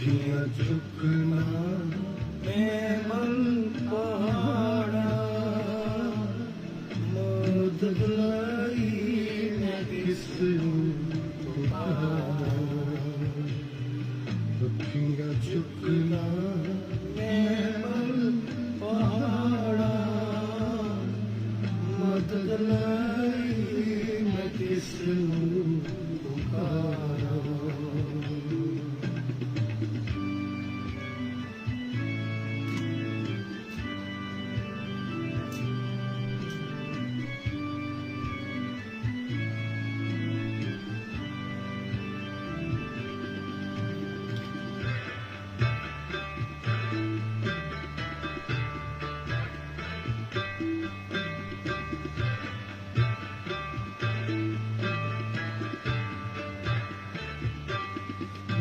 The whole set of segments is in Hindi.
अखियां चुकना मैं मन पहाड़ा मौत बुलाई मैं किस पुकारा अखियां चुकना मैं मन पहाड़ा मौत बुलाई मैं किस पुकारा।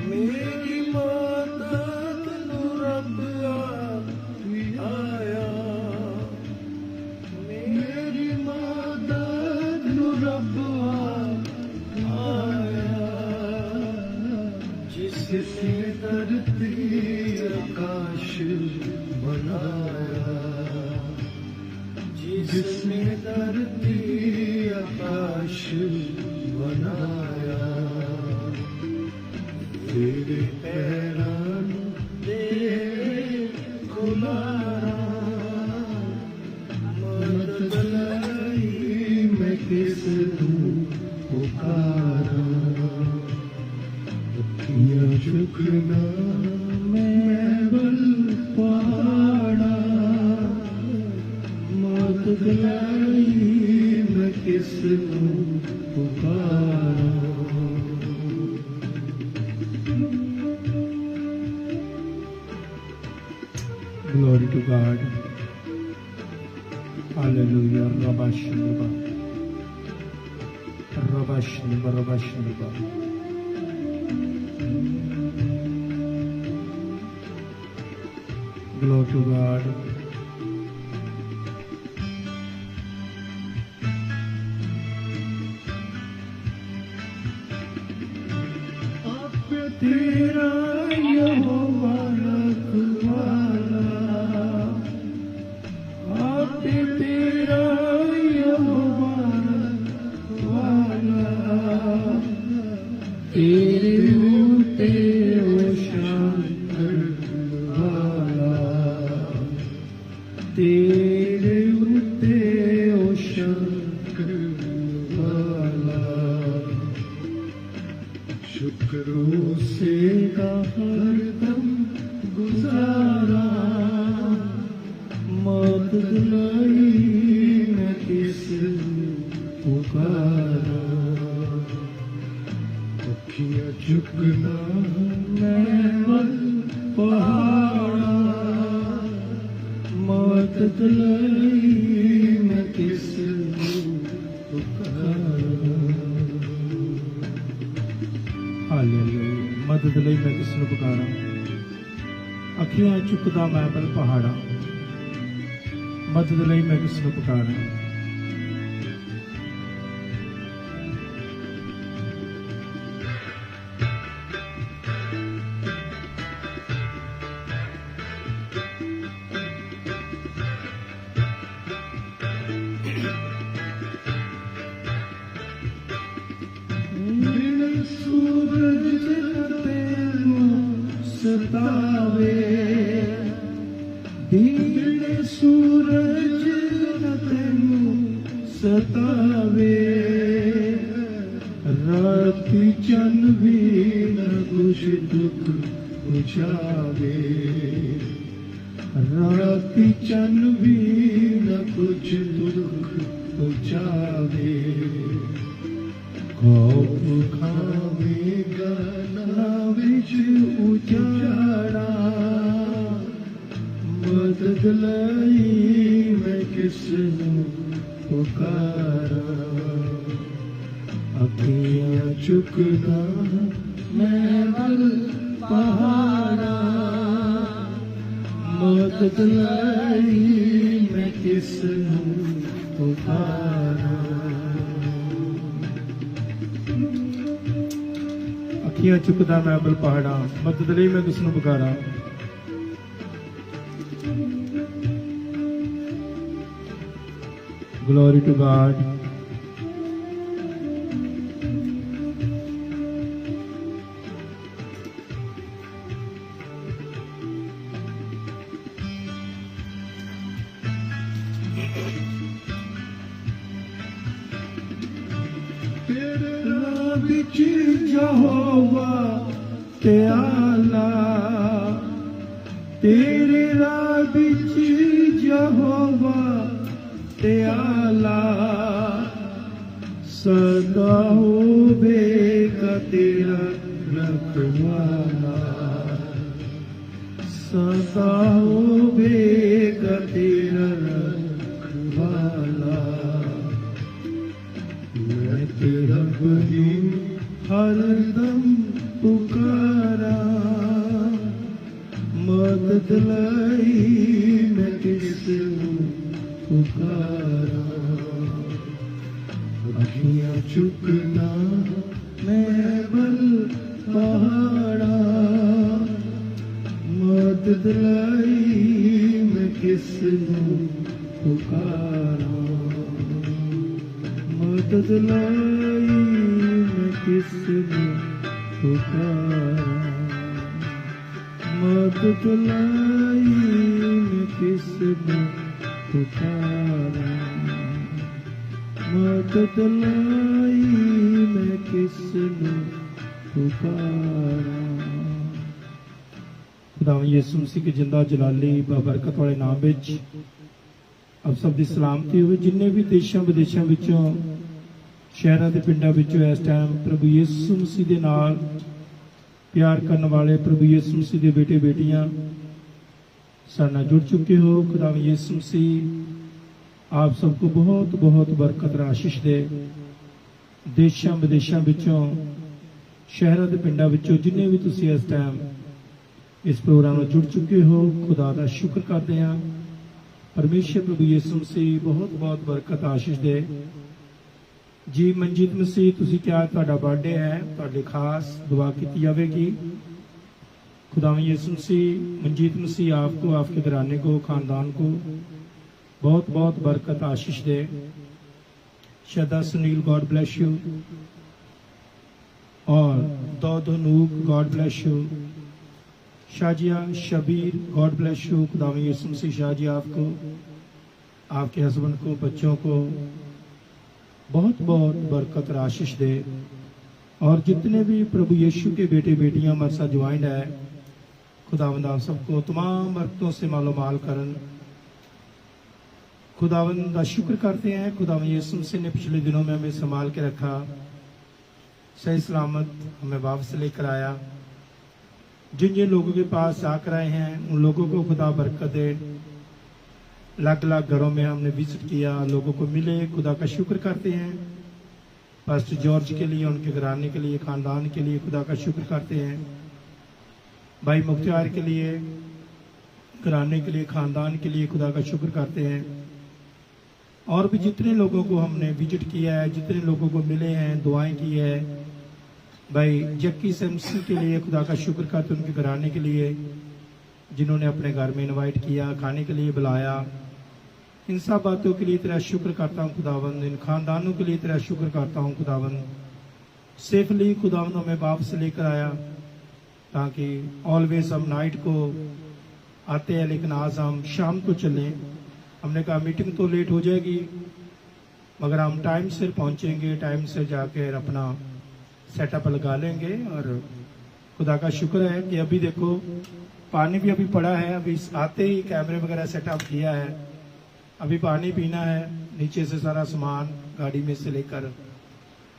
मेरी मदद नू रब आया मेरी मदद नू रब आया जिसने धरती आकाश बनाया जिसने धरती आकाश बनाया तेरे पैरां दे खुलारा मदद लाई मैं किस पुकारा अखियां चुकना मैं बल पहाड़ा मदद लाई मैं किस पुकारा। Glory to God. Hallelujah. Rabashniba. Rabashniba. Rabashniba. Glory to God. आप तेरा यहोवा रखवाला तेरा यहोवा रखवाला तेरे ऊते ओ शांकर वाला तेरे ऊते ओ शांकर वाला शुक्रों से का हरदम गुजारा मदद लाई मैं किस पुकारा अखियां चुकना मैं मन पहाड़ा मदद लाई मैं किस पुकारा। हालेलुया मदद लाई मैं किस पुकारा अखियां चुकदा मैं मन पहाड़ा मदद लई मैं किसनूं पुकारा। बिन सूरज तेनू सतावे बिन सूरज तेनू सतावे रात चन भी न कुछ दुख बुझावे रात चन भी न कुछ दुख बुझावे खौफ खावेगा ना विच उजाड़ा मदद लाई मैं किसनूं पुकारा अखियां चुकना मैं बल पहाड़ा मदद लाई मैं किसनूं पुकारा। ਅੱਖੀਆਂ ਚੁੱਕਦਾ ਮੈਂ ਅਬਲ ਪਹਾੜਾਂ, ਮਦਦ ਲਈ ਮੈਂ ਕਿਸ ਨੂੰ ਪੁਕਾਰਾਂ। Glory to God. तेरे राह विच यहोवा ते आला, तेरे राह विच यहोवा ते आला, सदा होवेगा तेरा रखवाला, सदा होवेगा तेरा रखवाला। मैं तेरा बनी हरदम पुकारा, मदद लाई मैं किसनू पुकारा। अखियां चुकना मैं बल पहाड़ा, मदद लाई मैं किसनू पुकारा, मदद लाई मैं किसनू पुकारा, मदद लाई मैं किसनू पुकारा, मदद लाई मैं किसनू पुकारा। खुदावन यीशु मसीह के जिंदा जलाली बरकत वाले नाम विच आप सब दी सलामती होवे। जिन्ने भी देशां विदेशां विचों शहरां ते पिंडां विचों इस टाइम प्रभु यीशु मसीह दे नाल प्यार करने वाले प्रभु यीशु मसीह दे बेटे बेटियां साडे नाल जुड़ चुके हो। खुदावन यीशु मसीह आप सबको बहुत बहुत बरकत आशीष दे। देशां विदेशां विचों शहरां ते पिंडां विचों जिन्ने भी तुसीं इस टाइम इस प्रोग्राम में जुड़ चुके हो, खुदा का शुक्र करते हैं। परमेश्वर प्रभु यीशु मसीह बहुत बहुत बरकत आशीष दे। जी मनजीत मसीह तुसी क्या तुहाडा बर्थडे है, तुहाडे खास दुआ की जाएगी। खुदावन यीशु मसीह मनजीत मसीह आपको, आपके घराने को, खानदान को बहुत बहुत बरकत आशीष दे। Shraddha Sunil God bless you, और दौदनूक God bless you. Shazia Shabir God bless you. खुदावन यीशु मसीह शाजिया आपको, आपके हस्बैंड को, बच्चों को बहुत बहुत बरकत आशीष दे। और जितने भी प्रभु यीशु के बेटे बेटियां हमारे साथ ज्वाइंट है, खुदावंद आप सबको तमाम बरकतों से मालो माल करन। खुदावंद का शुक्र करते हैं। खुदावन यीशु मसीह ने पिछले दिनों में हमें संभाल के रखा, सही सलामत हमें वापस लेकर आया। जिन जिन लोगों के पास आकर आए हैं उन लोगों को खुदा बरकत दे। अलग अलग घरों में हमने विजिट किया, लोगों को मिले, खुदा का शुक्र करते हैं। पास्टर जॉर्ज के लिए, उनके घराने के लिए, खानदान के लिए खुदा का शुक्र करते हैं। भाई मुख्तियार के लिए, घराने के लिए, खानदान के लिए खुदा का शुक्र करते हैं। और भी जितने लोगों को हमने विजिट किया है, जितने लोगों को मिले हैं, दुआएं की है, भाई जक्की सैमसन के लिए खुदा का शुक्र करते, उनके घराने के लिए जिन्होंने अपने घर में इनवाइट किया, खाने के लिए बुलाया, इन सब बातों के लिए तेरा शुक्र करता हूँ खुदावंद। इन खानदानों के लिए तेरा शुक्र करता हूँ खुदावंद। सेफली खुदावंद हमें वापस लेकर आया, ताकि ऑलवेज हम नाइट को आते हैं लेकिन आज हम शाम को चलें। हमने कहा मीटिंग तो लेट हो जाएगी मगर हम टाइम से पहुँचेंगे, टाइम से जाकर अपना सेटअप लगा लेंगे। और खुदा का शुक्र है कि अभी देखो पानी भी अभी पड़ा है, अभी आते ही कैमरे वगैरह सेटअप किया है। अभी पानी पीना है, नीचे से सारा सामान गाड़ी में से लेकर,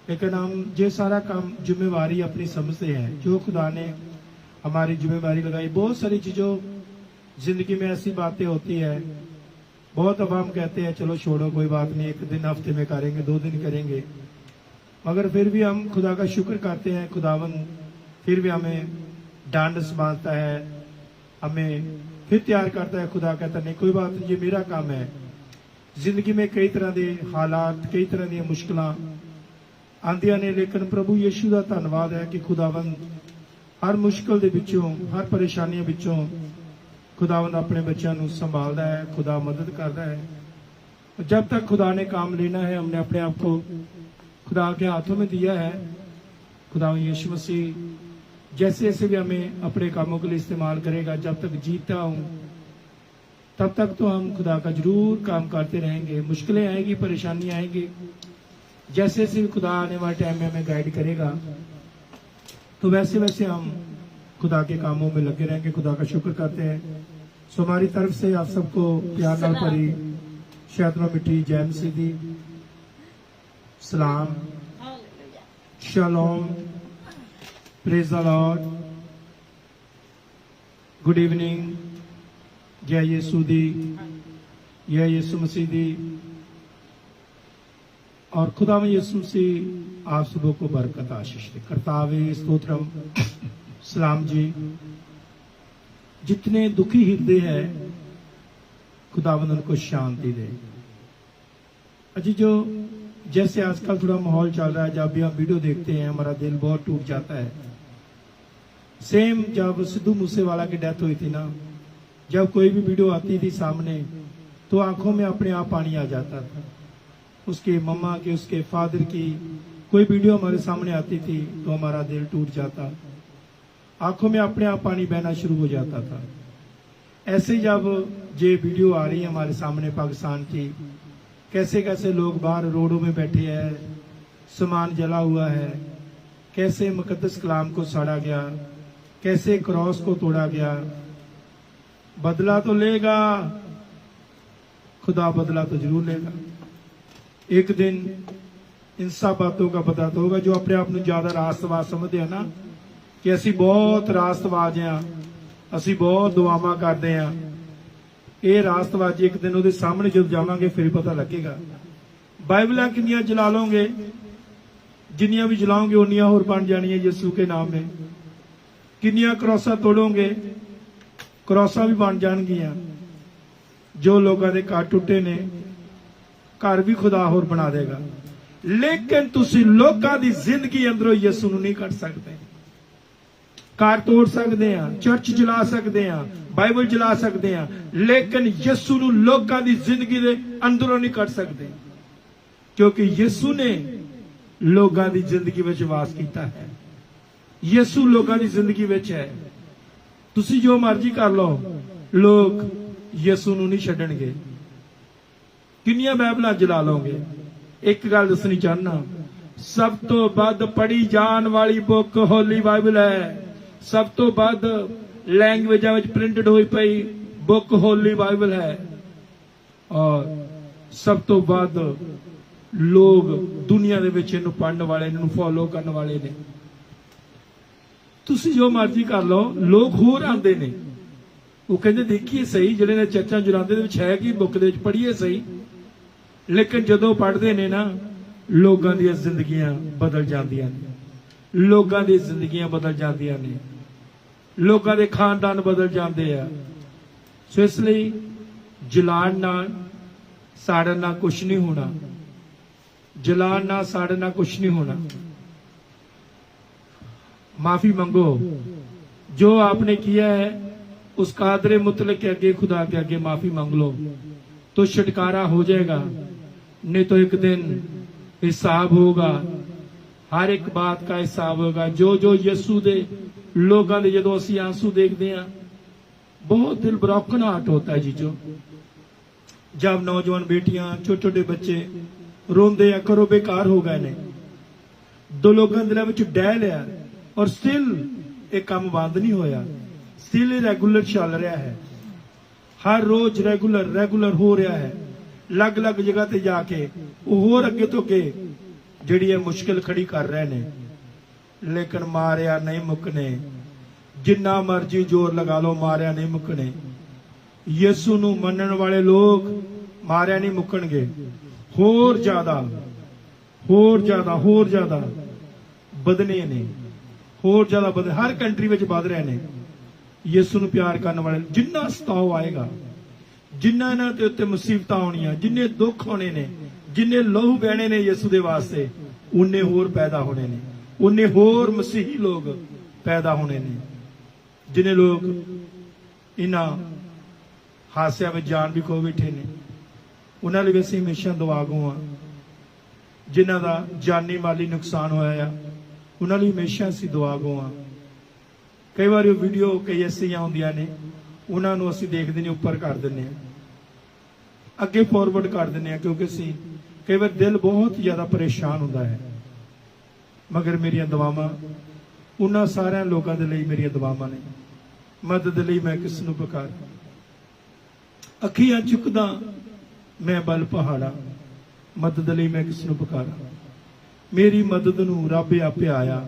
लेकिन हम ये सारा काम जिम्मेवारी अपनी समझते हैं जो खुदा ने हमारी जिम्मेवारी लगाई। बहुत सारी चीज़ों जिंदगी में ऐसी बातें होती है, बहुत दफा हम कहते हैं चलो छोड़ो कोई बात नहीं, एक दिन हफ्ते में करेंगे, 2 दिन करेंगे, मगर फिर भी हम खुदा का शुक्र करते हैं। खुदावन फिर भी हमें डांडस बांधता है, हमें फिर तैयार करता है। खुदा कहता नहीं कोई बात नहीं, ये मेरा काम है। जिंदगी में कई तरह के हालात, कई तरह दी मुश्किलां, ਆਉਂਦੀਆਂ ਨੇ। ਲੇਕਿਨ ਪ੍ਰਭੂ ਯਿਸੂ ਦਾ ਧੰਨਵਾਦ ਹੈ ਕਿ ਖੁਦਾਵੰਦ ਹਰ ਮੁਸ਼ਕਲ ਦੇ ਵਿੱਚੋਂ, ਹਰ ਪਰੇਸ਼ਾਨੀਆਂ ਵਿੱਚੋਂ खुदावंद अपने बच्चों को संभालता है, खुदा मदद करता है। जब तक खुदा ने काम लेना है, हमने अपने आप को खुदा के हाथों में दिया है। खुदा यीशु मसीह जैसे जैसे भी हमें अपने कामों के लिए इस्तेमाल करेगा, जब तक जीता हूँ तब तक तो हम खुदा का जरूर काम करते रहेंगे। मुश्किलें आएगी, परेशानी आएगी, जैसे जैसे भी खुदा आने वाले टाइम में हमें गाइड करेगा तो वैसे वैसे हम खुदा के कामों में लगे रहेंगे। खुदा का शुक्र करते हैं। सो हमारी तरफ से आप सबको प्यार नाल भरी शैतान मिट्टी जय मसीह दी सलाम, shalom, praise the Lord, good evening, जय यीशु दी, जय यीशु मसीह दी। और खुदा में यीशु मसीह आप सबों को बरकत आशीष दे। कर्तावे स्तोत्रम सलाम जी। जितने दुखी हृदय है खुदावंद उनको शांति दे। अजी जो जैसे आजकल थोड़ा माहौल चल रहा है, जब भी हम वीडियो देखते हैं हमारा दिल बहुत टूट जाता है। सेम जब सिद्धू मूसेवाला की डेथ हुई थी ना, जब कोई भी वीडियो आती थी सामने तो आंखों में अपने आप पानी आ जाता था। उसके मम्मा की, उसके फादर की कोई वीडियो हमारे सामने आती थी तो हमारा दिल टूट जाता, आंखों में अपने आप पानी बहना शुरू हो जाता था। ऐसे जब ये वीडियो आ रही है हमारे सामने पाकिस्तान की, कैसे कैसे लोग बाहर रोडों में बैठे हैं, सामान जला हुआ है, कैसे मुकद्दस कलाम को साड़ा गया, कैसे क्रॉस को तोड़ा गया। बदला तो लेगा खुदा, बदला तो जरूर लेगा। एक दिन इन सब बातों का पता तो होगा। जो अपने आप में ज्यादा रास्तवाद समझते हैं ना कि असी बहुत रास्तवाज हाँ, असी बहुत दुआवां करते हैं, ये रास्तवाजी एक दिन उहदे सामने जब जावांगे फिर पता लगेगा। बाइबल कितनियां जला लोगे, जिन्नियां भी जलाओगे उन्नियां होर बन जानियां यीशु के नाम में। कितनियां क्रॉसा तोड़ोगे, क्रॉसा भी बन जाणगियां। जो लोगों के घर टुटे ने, घर भी खुदा होर बना देगा। लेकिन तुसी लोगों की जिंदगी अंदरों यीशु नूं नहीं कढ सकते। घर तोड़ सकते हैं, चर्च जला सकते हैं, बाइबल जला सकते हैं, लेकिन यीशु नूं लोगों की जिंदगी दे अंदरों नहीं कढ सकते, क्योंकि यीशु ने लोगों की जिंदगी में वास किया है। यीशु लोगों की जिंदगी में है। तुसी जो मर्जी कर लो, लोग यीशु नूं नहीं छड्डणगे। कितनियां बाइबलां जला लोगे। एक गल दसनी चाहना, सब तो वध पढ़ी जान वाली बुक होली बाइबल है। सब तो वध लैंग्वेजां विच प्रिंटेड हुई पई बुक होली बाइबल है। और सब तो वध लोग दुनिया दे विच इहनूं पढ़न वाले, इहनूं फॉलो करन वाले ने। तुसीं जो मर्जी कर लो, लोग होर आंदे ने, वो कहंदे देखिए सही जिहड़े ने चर्चां जुरांदे दे विच है कि बुक दे विच पढ़ीए सही। लेकिन जदों पढ़दे ने ना, लोगों दी जिंदगियां बदल जांदियां ने, लोगों दी जिंदगियां बदल जांदियां ने, लोगों के खानदान बदल जाते हैं। सो इसलिए जलाण नाल साड़न नाल कुछ नहीं होना, जलाण नाल साड़न नाल कुछ नहीं होना। माफी मंगो, जो आपने किया है उस कादरे मुतलक के आगे, खुदा के आगे माफी मांग लो तो छुटकारा हो जाएगा। नहीं तो एक दिन हिसाब होगा, हर एक बात का हिसाब होगा। जो जो यीशु दे लोगों के जो असी आंसू देखते हैं, बहुत दिल ब्रोकन हार्ट होता है जी। जो जब नौजवान बेटियां, छोटे छोटे बच्चे रोंदे हैं, करो बेकार हो गए ने, दो लोगों दिलों में डह लिया और स्टिल एक काम बंद नहीं होया, स्टिल रेगुलर चल रहा है। हर रोज रेगुलर हो रहा है। अलग अलग जगह ते जाके होर अगे तो अगे जिहड़ी मुश्किल खड़ी कर रहे ने, लेकिन मारिया नहीं मुकने। जिन्ना मर्जी जोर लगा लो, मारिया नहीं मुकने। यीशु नूं मनण वाले लोग मारिया नहीं मुकणगे। होर ज्यादा बदने ने, होर ज्यादा बदने हर कंट्री में बद रहे ने। यीशु नूं प्यार करने वाले जिन्ना सताव आएगा, जिन्ना इन्हां ते उत्ते मुसीबतां आउणियां, जिन्ने दुख होने ने, जिन्ने लहू बहने ने यीशु दे वास्ते, उन्ने होर पैदा होने ने, उन्ने होर मसीही लोग पैदा होने ने, जिन्हें लोग इन्हां हादसियां में जान भी खो बैठे ने। उन्हां लई असीं हमेशा दुआगो हाँ। जिन्हां दा जानी माली नुकसान होया आ, उन्हां लई हमेशा असीं दुआगो हाँ। कई बार वीडियो कई ऐसियां होंदियां ने, उन्हां नूं असीं देखदे नहीं, उपर कर दिंदे हां, अगे फॉरवर्ड कर दिंदे हां, क्योंकि असीं कई बार दिल बहुत ज्यादा परेशान होता है। मगर मेरिया दुआवां उन्हां सारियां लोगों के लिए मेरिया दुआवां ने। मदद लई मैं किस नूं पुकारां, अखियां चुकदा मैं बल पहाड़ा, मदद लई मैं किस नूं पुकारां। मेरी मदद नूं रब आपे आया,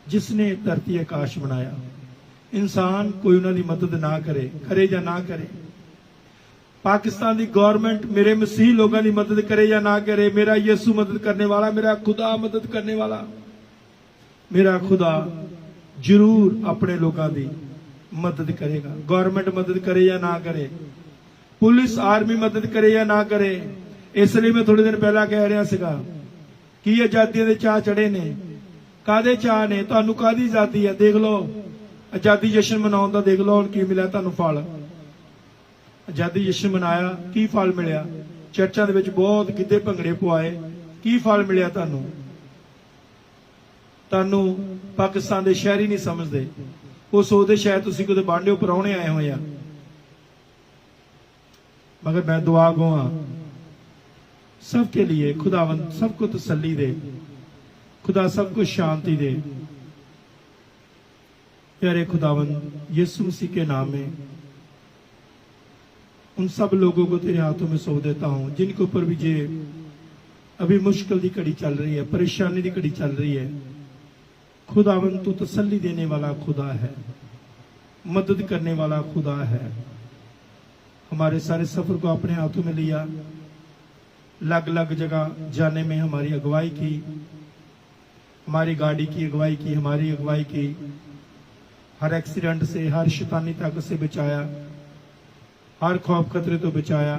जिसने धरती आकाश बनाया। इंसान कोई उन्हां दी मदद ना करे, करे या ना करे। पाकिस्तान की गवर्नमेंट मेरे मसीह लोगों की मदद करे या ना करे, मेरा यीशु मदद करने वाला, मेरा खुदा मदद करने वाला, मेरा खुदा जरूर अपने लोगों की मदद करेगा। गवर्नमेंट मदद करे या ना करे, पुलिस आर्मी मदद करे या ना करे। इसलिए मैं थोड़े दिन पहला कह रहा सीगा कि आजादी के चाह चढ़े ने, कादे चाह ने, तुहानू कादी आजादी है। देख लो आजादी जश्न मनाउण दा, देख लो हुण की मिलिया तुहानू फल। आजादी जश्न मनाया, की फल मिलिया? चर्चा दे विच बहुत गिद्धे भंगड़े पवाए, की फल मिलिया तुहानू? तुहानू पाकिस्तान दे शहरी नहीं समझदे, वो सोचदे शायद तुसीं कोई बांडे उपर आउणे आए होए आ। मगर मैं दुआ गो हाँ सबके लिए, खुदावंद सबको तसल्ली दे, खुदा सबको शांति दे। प्यारे खुदावंद यीशु मसीह के नाम में उन सब लोगों को तेरे हाथों में सौंप देता हूं, जिनके ऊपर भी ये अभी मुश्किल की घड़ी चल रही है, परेशानी की घड़ी चल रही है। खुदावंद तू तसल्ली देने वाला खुदा है, मदद करने वाला खुदा है। हमारे सारे सफर को अपने हाथों में लिया, अलग अलग जगह जाने में हमारी अगुवाई की, हमारी गाड़ी की अगुवाई की, हमारी अगुवाई की, हर एक्सीडेंट से, हर शैतानी ताकत से बचाया, हर खौफ खतरे तो बचाया,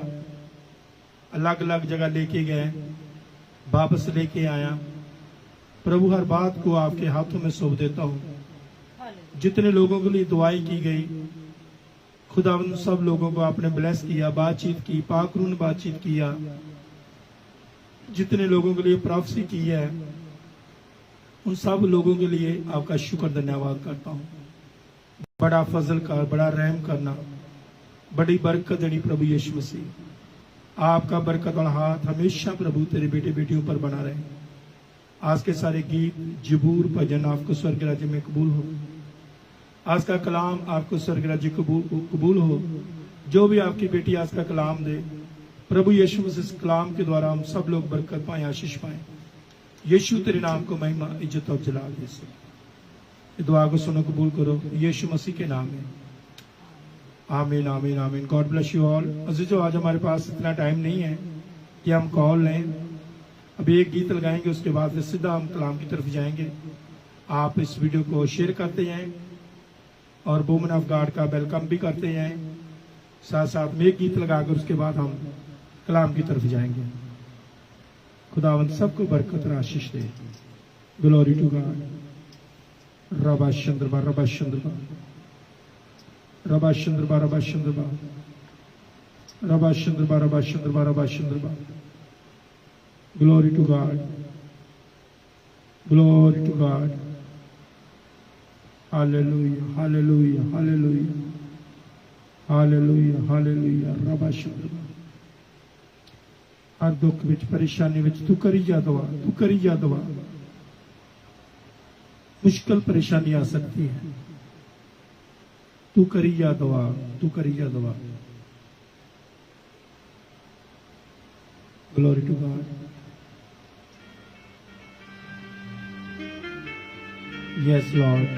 अलग अलग जगह लेके गए, वापस लेके आया। प्रभु हर बात को आपके हाथों में सौंप देता हूं। जितने लोगों के लिए दुआई की गई, खुदा उन सब लोगों को आपने ब्लेस किया, बातचीत की, पाकरून बातचीत किया। जितने लोगों के लिए प्रोफेसी की है, उन सब लोगों के लिए आपका शुक्र धन्यवाद करता हूं। बड़ा फजल कर, बड़ा रहम करना, बड़ी बरकत देनी प्रभु यीशु मसीह। आपका बरकत वाला हाथ हमेशा प्रभु तेरे बेटे बेटियों पर बना रहे। आज के सारे गीत, जबूर, भजन आपको स्वर्ग राज्य में कबूल हो। आज का कलाम आपको स्वर्ग राज्य कबूल हो। जो भी आपकी बेटी आज का कलाम दे, प्रभु यीशु मसीह इस कलाम के द्वारा हम सब लोग बरकत पाए, आशीष पाए। यीशु तेरे नाम को महिमा, इज्जत और जलाल दे। ये दुआ को सुनो, कबूल करो यीशु मसीह के नाम में। आमीन आमीन आमीन। God bless you all. अजीजों, आज हमारे पास इतना टाइम नहीं है कि हम कॉल लें। अभी एक गीत लगाएंगे, उसके बाद फिर सीधा हम कलाम की तरफ जाएंगे। आप इस वीडियो को शेयर करते जाएं और वुमेन ऑफ गॉड का वेलकम भी करते जाएं। साथ साथ में एक गीत लगाकर उसके बाद हम कलाम की तरफ जाएंगे। खुदावंद सबको बरकत और आशीष दे। Glory to God. रबा चंद्रबा, रबा चंद्रबा, रबा चंद्रबा, रबा चंद्रबा, रबा चंद्रबा, रबा चंद्रबा, रबा चंद्रबा। Glory to God, glory to God. हालेलुया, हालेलुया, हालेलुया, हालेलुया, हालेलुया। रबा चंद्रबा। हर दुख विच, परेशानी विच तू करी जा दुआ, तू करी जा दुआ। मुश्किल परेशानी आ सकती है, तू करी जा दुआ, तू करी जा दुआ। Glory to God. Yes Lord.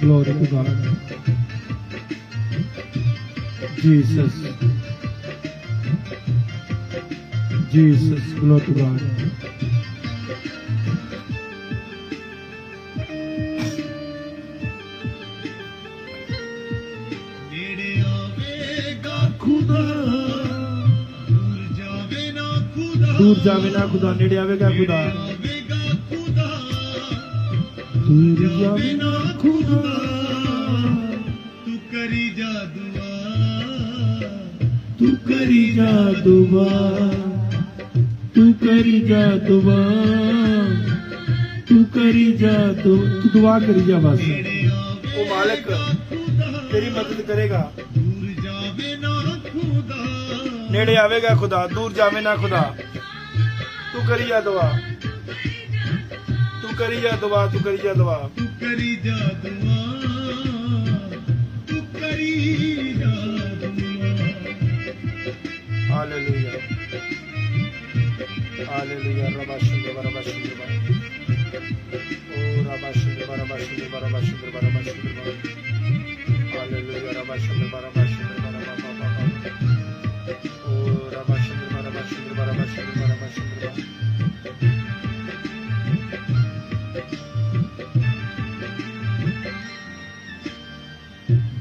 Glory to God. Jesus, Jesus, glory to God. दूर जावे ना खुदा, नेड़े आवेगा खुदा। दूर जावे ना खुदा, तू करी जा दुआ, तू करी जा दुआ, तू करी जा दुआ, तू करी जा तू दुआ करी जा बस। ओ मालिक तेरी मदद करेगा। दूर जावे ना खुदा, नेड़े आवेगा खुदा, दूर जावे ना खुदा। तू करी जा दुआ, तू करी जा दुआ, तू करी जा दुआ। तू करी जा दुआ, तू करी जा दुआ। हालेलुया, हालेलुया। रबा शुद्ध बरबा शुद्ध बा, ओ रबा शुद्ध बरबा शुद्ध बरबा शुद्ध बरबा शुद्ध बा। हालेलुया, रबा शुद्ध बरबा शुद्ध बरबा बा बा। ओ रबा शुद्ध बरबा शुद्ध बरबा शुद्ध बरबा शुद्ध बा।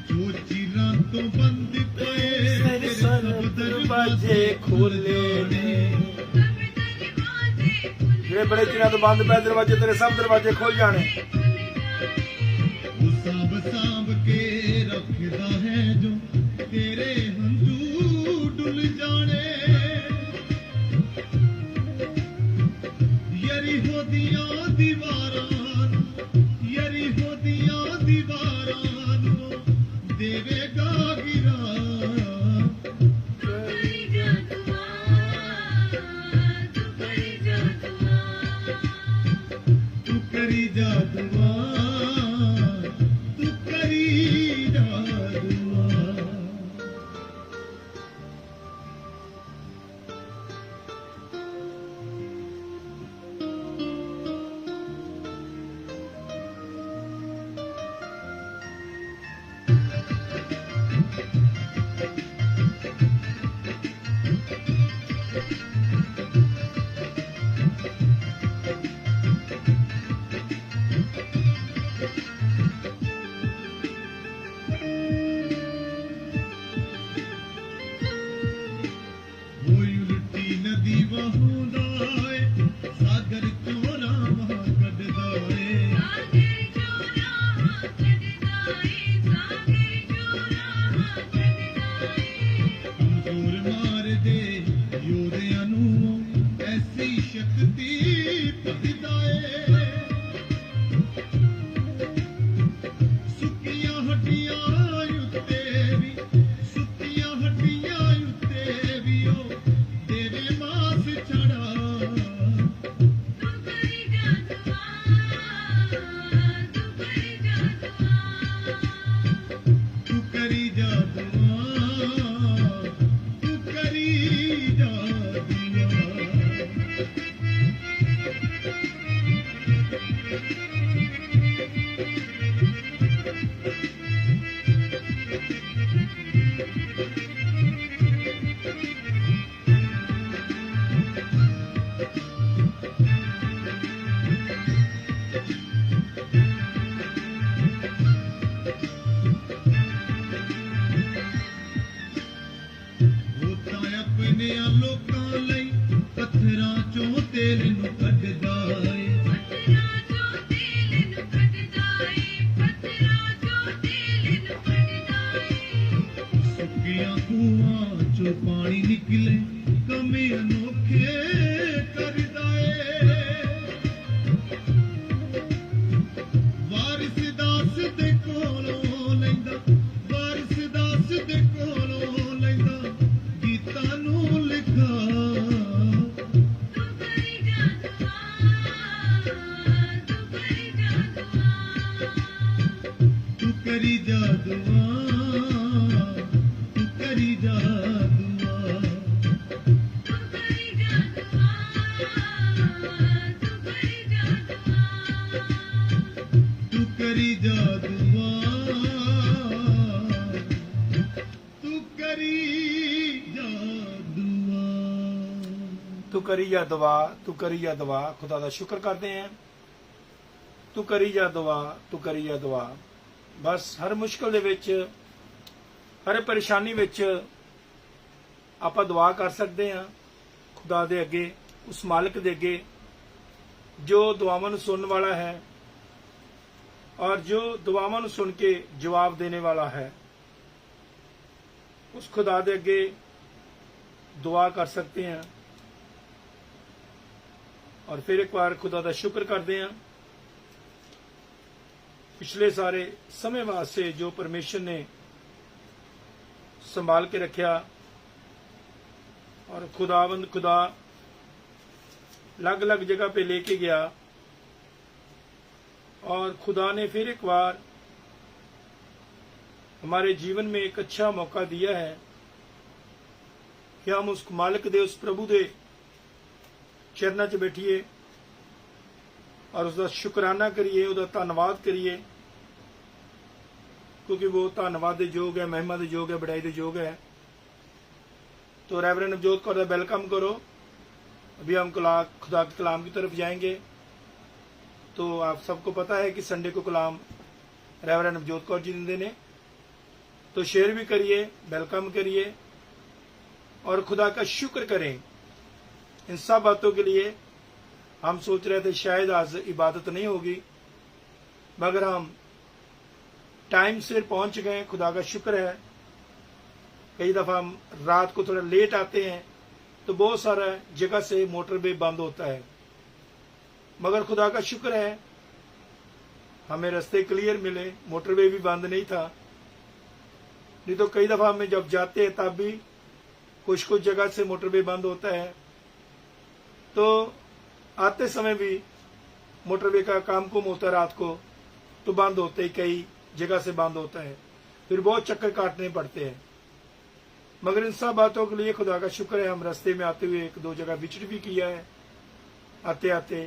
जो चिरां तो बंद पे तेरे सब दरवाजे खोले ने, ਜਿਹੜੇ ਬੜੇ ਚਿਰਾਂ ਤੋਂ ਬੰਦ ਪਏ ਦਰਵਾਜ਼ੇ, ਤੇਰੇ ਸਭ ਦਰਵਾਜ਼ੇ ਖੁੱਲ ਜਾਣੇ। वो सांभ सांभ के रखदा है जो तेरे हंझू डुल जाने। यरी हो दियां दीवारां, यरी हो दियां दीवारां नो देवेगा गिरा। तू करी जा दुआ, तू करी जा दुआ। होई उल्टी नदी वहुंदा ए, सागर चों राह कढदा ए। कमजोर मार दे योधियां नूं ऐसी शक्ति भरदा ए। सुक्कियां हड्डियां उत्ते भी, सुक्कियां हड्डियां उत्ते भी ओ देवे मास छड़ा। तू करी जा दुआ, तू करी जा दुआ। होता अपने लोकां लई पत्थरां चों तेल नूं कढदा ए। सुक्कियां खूहां चों पानी निकले, कमी अनोखे करदा ए। वारिस दास दे कोलों लैंदा, वारिस दास दे कोलों लैंदा गीतां नूं लिखा। तू करी जा दुआ, तू करी जा दुआ। तू करी जा दुआ, तू करी जा दुआ। तू करी जा दुआ, तू करी जा दुआ। खुदा ਦਾ ਸ਼ੁਕਰ ਕਰਦੇ हैं। ਤੂੰ ਕਰੀ ਜਾ ਦੁਆ, ਤੂੰ ਕਰੀ ਜਾ ਦੁਆ। ਬਸ ਹਰ ਮੁਸ਼ਕਲ ਦੇ ਵਿੱਚ, ਹਰ ਪਰੇਸ਼ਾਨੀ ਵਿੱਚ ਆਪਾਂ ਦੁਆ ਕਰ ਸਕਦੇ ਹਾਂ ਖੁਦਾ ਦੇ ਅੱਗੇ। उस मालिक दे अगे जो दुआवां नूं सुनने वाला है और जो दुआवां नूं सुन के जवाब देने वाला है, उस खुदा दे अगे दुआ कर सकते हैं। और फिर एक बार खुदा का शुक्र करते हैं पिछले सारे समय वास्ते जो परमेश्वर ने संभाल के रखा। और खुदावंद खुदा अलग अलग जगह पे लेके गया और खुदा ने फिर एक बार हमारे जीवन में एक अच्छा मौका दिया है कि हम उस मालिक दे, उस प्रभु दे चरणों च बैठिए और उसका शुकराना करिए, उसका धन्यवाद करिए, क्योंकि वो धन्यवाद के योग है, महिमा के योग है, बड़ाई के योग है। तो रेवरेंड नवजोत कौर का वेलकम करो। अभी हम खुदा के कलाम की तरफ जाएंगे। तो आप सबको पता है कि संडे को कलाम रेवरेंड नवजोत कौर जी देंगे ने, तो शेयर भी करिए, वेलकम करिए और खुदा का शुक्र करें इन सब बातों के लिए। हम सोच रहे थे शायद आज इबादत नहीं होगी, मगर हम टाइम से पहुंच गए, खुदा का शुक्र है। कई दफा हम रात को थोड़ा लेट आते हैं तो बहुत सारा जगह से मोटरवे बंद होता है, मगर खुदा का शुक्र है हमें रास्ते क्लियर मिले, मोटरवे भी बंद नहीं था। नहीं तो कई दफा हमें जब जाते हैं तब भी कुछ जगह से मोटरवे बंद होता है, तो आते समय भी मोटरवे का काम कुम होता है, रात को तो बंद होते ही, कई जगह से बंद होता है, फिर बहुत चक्कर काटने पड़ते हैं। मगर इन सब बातों के लिए खुदा का शुक्र है हम रास्ते में आते हुए एक दो जगह विजिट भी किया है। आते आते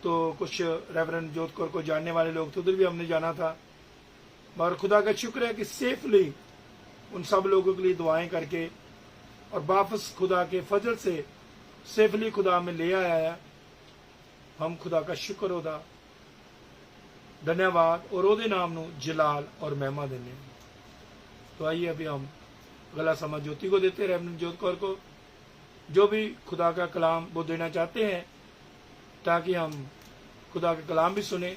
तो कुछ रेवरेंड जोत कौर को जानने वाले लोग थे, उधर भी हमने जाना था। मगर खुदा का शुक्र है कि सेफली उन सब लोगों के लिए दुआएं करके और वापस खुदा के फजल से सेफली खुदा में ले आया है। हम खुदा का शुक्र होदा, धन्यवाद और ओदे नाम नू जलाल और महिमा देने। तो आइए अभी हम गला समा ज्योति को देते, रेवरेंड जोत कौर को, जो भी खुदा का कलाम वो देना चाहते हैं, ताकि हम खुदा का कलाम भी सुने।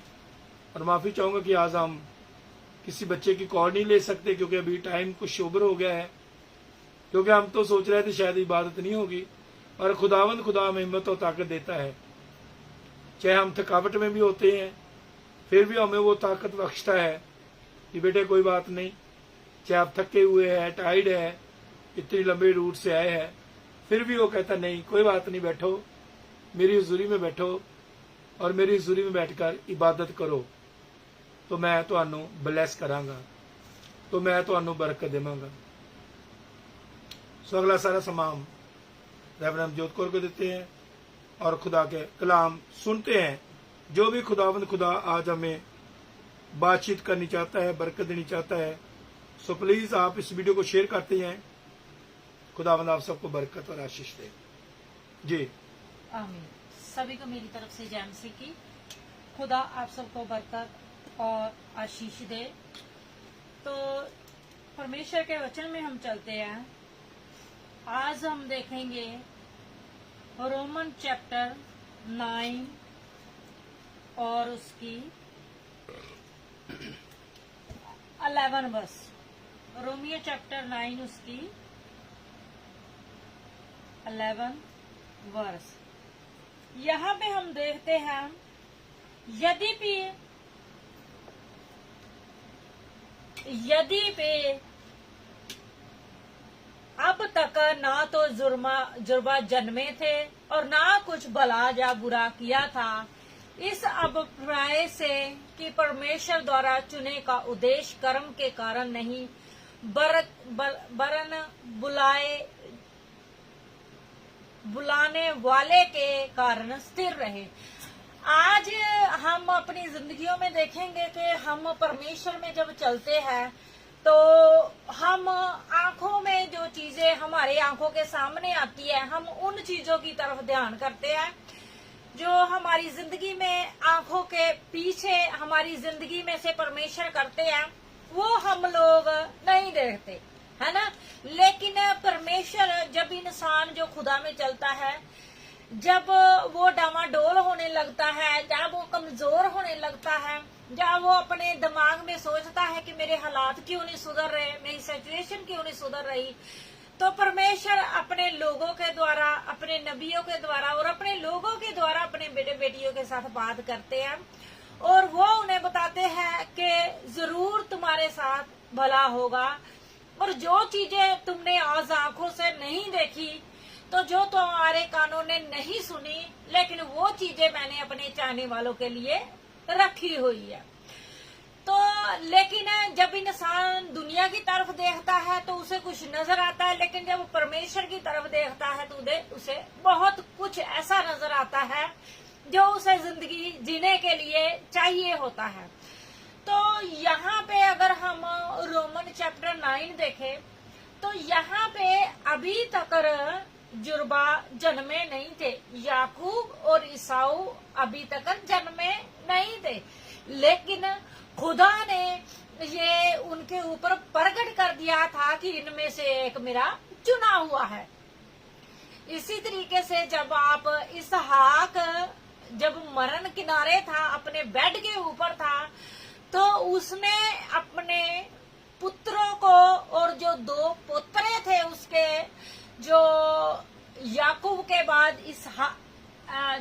और माफ़ी चाहूँगा कि आज हम किसी बच्चे की कॉल नहीं ले सकते, क्योंकि अभी टाइम कुछ ओवर हो गया है, क्योंकि हम तो सोच रहे थे शायद इबादत नहीं होगी। और खुदावंद खुदा हमें हिम्मत और ताकत देता है, चाहे हम थकावट में भी होते हैं फिर भी हमें वो ताकत बख्शता है कि बेटे कोई बात नहीं, चाहे आप थके हुए हैं, टाइड है, इतनी लंबे रूट से आए हैं, फिर भी वो कहता नहीं कोई बात नहीं, बैठो मेरी हुजूरी में बैठो और मेरी हुजूरी में बैठकर इबादत करो, तो मैं तुहानू ब्लैस करांगा, तो मैं तुहानू बरकत देवांगा। सो अगला सारा समा हम रेवरेंड जोत कौर को देते हैं और खुदा के कलाम सुनते हैं। जो भी खुदावंद खुदा आज हमें बातचीत करनी चाहता है, बरकत देनी चाहता है, सो प्लीज आप इस वीडियो को शेयर करते हैं। खुदावंद आप सबको बरकत और आशीष दे। जी आमीन। सभी को मेरी तरफ से जय मसीह की। खुदा आप सबको बरकत और आशीष दे। तो परमेश्वर के वचन में हम चलते हैं। आज हम देखेंगे रोमन चैप्टर 9 और उसकी 11 वर्स। रोमियो चैप्टर 9 उसकी 11 वर्स। यहाँ पे हम देखते हैं, यदि पे अब तक ना तो जुर्मा जन्मे थे और ना कुछ भला या बुरा किया था, इस अभिप्राय से कि परमेश्वर द्वारा चुने का उद्देश्य कर्म के कारण नहीं वरन बुलाने वाले के कारण स्थिर रहे। आज हम अपनी जिंदगियों में देखेंगे कि हम परमेश्वर में जब चलते हैं तो हम आंखों में जो चीजें हमारे आंखों के सामने आती है, हम उन चीजों की तरफ ध्यान करते हैं जो हमारी जिंदगी में आंखों के पीछे हमारी जिंदगी में से परमेश्वर करते हैं, वो हम लोग नहीं देखते, है ना। लेकिन परमेश्वर जब इंसान जो खुदा में चलता है, जब वो डामाडोल होने लगता है, जब वो कमजोर होने लगता है, जब वो अपने दिमाग में सोचता है कि मेरे हालात क्यों नहीं सुधर रहे, मेरी सिचुएशन क्यों नहीं सुधर रही, तो परमेश्वर अपने लोगों के द्वारा, अपने नबियों के द्वारा और अपने लोगों के द्वारा अपने बेटे बेटियों के साथ बात करते हैं और वो उन्हें बताते हैं कि जरूर तुम्हारे साथ भला होगा और जो चीजें तुमने आज आंखों से नहीं देखी, तो जो तुम्हारे कानों ने नहीं सुनी, लेकिन वो चीजें मैंने अपने चाहने वालों के लिए रखी हुई है। तो लेकिन जब इंसान दुनिया की तरफ देखता है तो उसे कुछ नजर आता है, लेकिन जब परमेश्वर की तरफ देखता है तो उसे बहुत कुछ ऐसा नजर आता है जो उसे जिंदगी जीने के लिए चाहिए होता है। तो यहाँ पे अगर हम रोमन चैप्टर 9 देखें तो यहाँ पे अभी तक जुर्बा जन्मे नहीं थे, याकूब और ईसाऊ अभी तक जन्मे नहीं थे, लेकिन खुदा ने ये उनके ऊपर प्रकट कर दिया था कि इनमें से एक मेरा चुना हुआ है। इसी तरीके से जब आप इसहाक जब मरण किनारे था, अपने बेड के ऊपर था, तो उसने अपने पुत्रों को और जो 2 पुत्र थे उसके, जो याकूब के बाद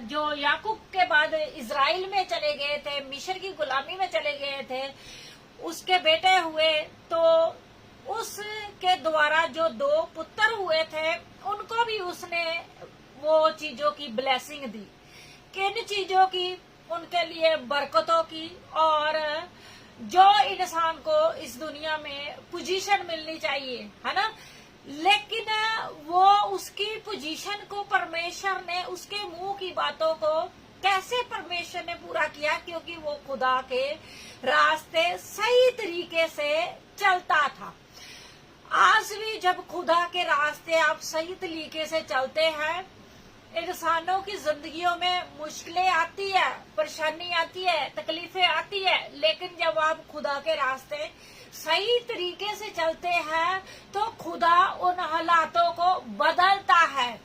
जो याकूब के बाद इजराइल में चले गए थे, मिस्र की गुलामी में चले गए थे, उसके बेटे हुए, तो उसके द्वारा जो 2 पुत्र हुए थे उनको भी उसने वो चीजों की ब्लेसिंग दी। किन चीजों की? उनके लिए बरकतों की, और जो इंसान को इस दुनिया में पोजीशन मिलनी चाहिए, है ना, लेकिन वो उसकी पोजीशन को परमेश्वर ने, उसके मुंह की बातों को कैसे परमेश्वर ने पूरा किया? क्योंकि वो खुदा के रास्ते सही तरीके से चलता था। आज भी जब खुदा के रास्ते आप सही तरीके से चलते हैं, इंसानों की जिंदगियों में मुश्किलें आती है, परेशानी आती है, तकलीफें आती है, लेकिन जब आप खुदा के रास्ते सही तरीके से चलते हैं तो खुदा उन हालातों को बदलता है।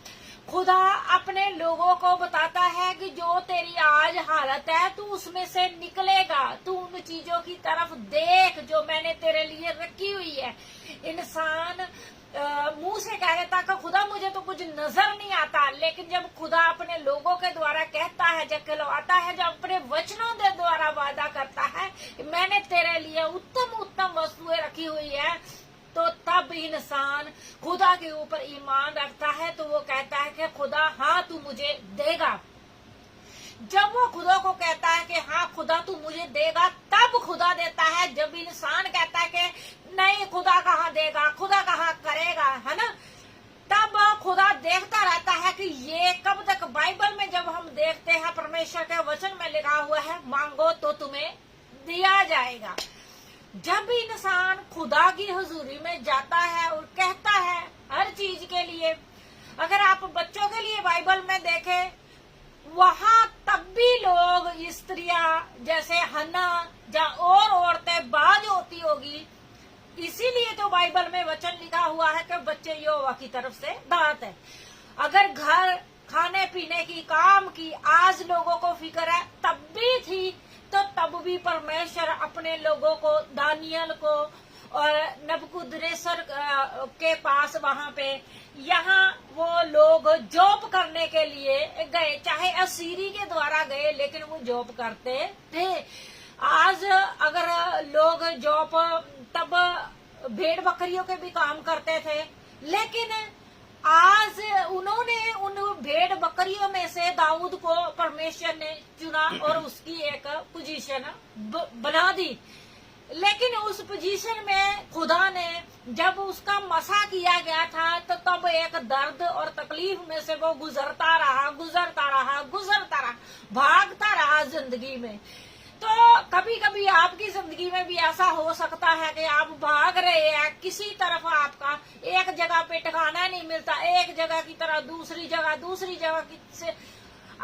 खुदा अपने लोगों को बताता है कि जो तेरी आज हालत है तू उसमें से निकलेगा, तू उन चीजों की तरफ देख जो मैंने तेरे लिए रखी हुई है। इंसान मुंह से कह देता कि खुदा मुझे तो कुछ नजर नहीं आता, लेकिन जब खुदा अपने लोगों के द्वारा कहता है, जब कहलवाता है, जब अपने वचनों के द्वारा वादा करता है मैंने तेरे लिए उत्तम उत्तम वस्तुएं रखी हुई है, तो तब इंसान खुदा के ऊपर ईमान रखता है, तो वो कहता है कि खुदा हाँ तू मुझे देगा। जब वो खुदा को कहता है कि हाँ खुदा तू मुझे देगा, तब खुदा देता है। जब इंसान कहता है कि नहीं खुदा कहाँ देगा, खुदा कहाँ करेगा, है ना, तब खुदा देखता रहता है कि ये कब तक। बाइबल में जब हम देखते हैं, परमेश्वर के वचन में लिखा हुआ है मांगो तो तुम्हें दिया जाएगा। जब इंसान खुदा की हुजूरी में जाता है और कहता है हर चीज के लिए, अगर आप बच्चों के लिए बाइबल में देखें, वहाँ तब भी लोग स्त्रियां जैसे हन्ना या और औरतें बाज होती होगी। इसीलिए तो बाइबल में वचन लिखा हुआ है कि बच्चे यहोवा की तरफ से दात है। अगर घर खाने पीने की, काम की आज लोगों को फिक्र है, तब भी थी, तो तब भी परमेश्वर अपने लोगों को, दानियल को और नबूकदनेस्सर के पास वहां पे, यहाँ वो लोग जॉब करने के लिए गए, चाहे असीरी के द्वारा गए, लेकिन वो जॉब करते थे। आज अगर लोग जॉब, तब भेड़ बकरियों के भी काम करते थे, लेकिन आज उन्होंने उन भेड़ बकरियों में से दाऊद को परमेश्वर ने चुना और उसकी एक पोजीशन बना दी। लेकिन उस पोजीशन में खुदा ने जब उसका मसा किया गया था, तो तब एक दर्द और तकलीफ में से वो गुजरता रहा, भागता रहा जिंदगी में। तो कभी कभी आपकी जिंदगी में भी ऐसा हो सकता है कि आप भाग रहे हैं, किसी तरफ आपका एक जगह पे ठिकाना नहीं मिलता, एक जगह की तरह दूसरी जगह की से।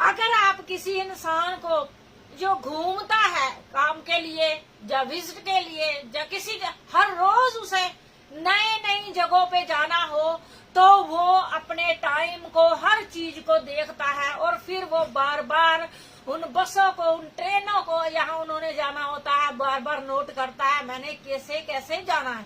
अगर आप किसी इंसान को जो घूमता है काम के लिए या विजिट के लिए या किसी हर रोज उसे नई नई जगहों पे जाना हो, तो वो अपने टाइम को, हर चीज को देखता है और फिर वो बार बार उन बसों को, उन ट्रेनों को, यहाँ उन्होंने जाना होता है, बार बार नोट करता है मैंने कैसे कैसे जाना है।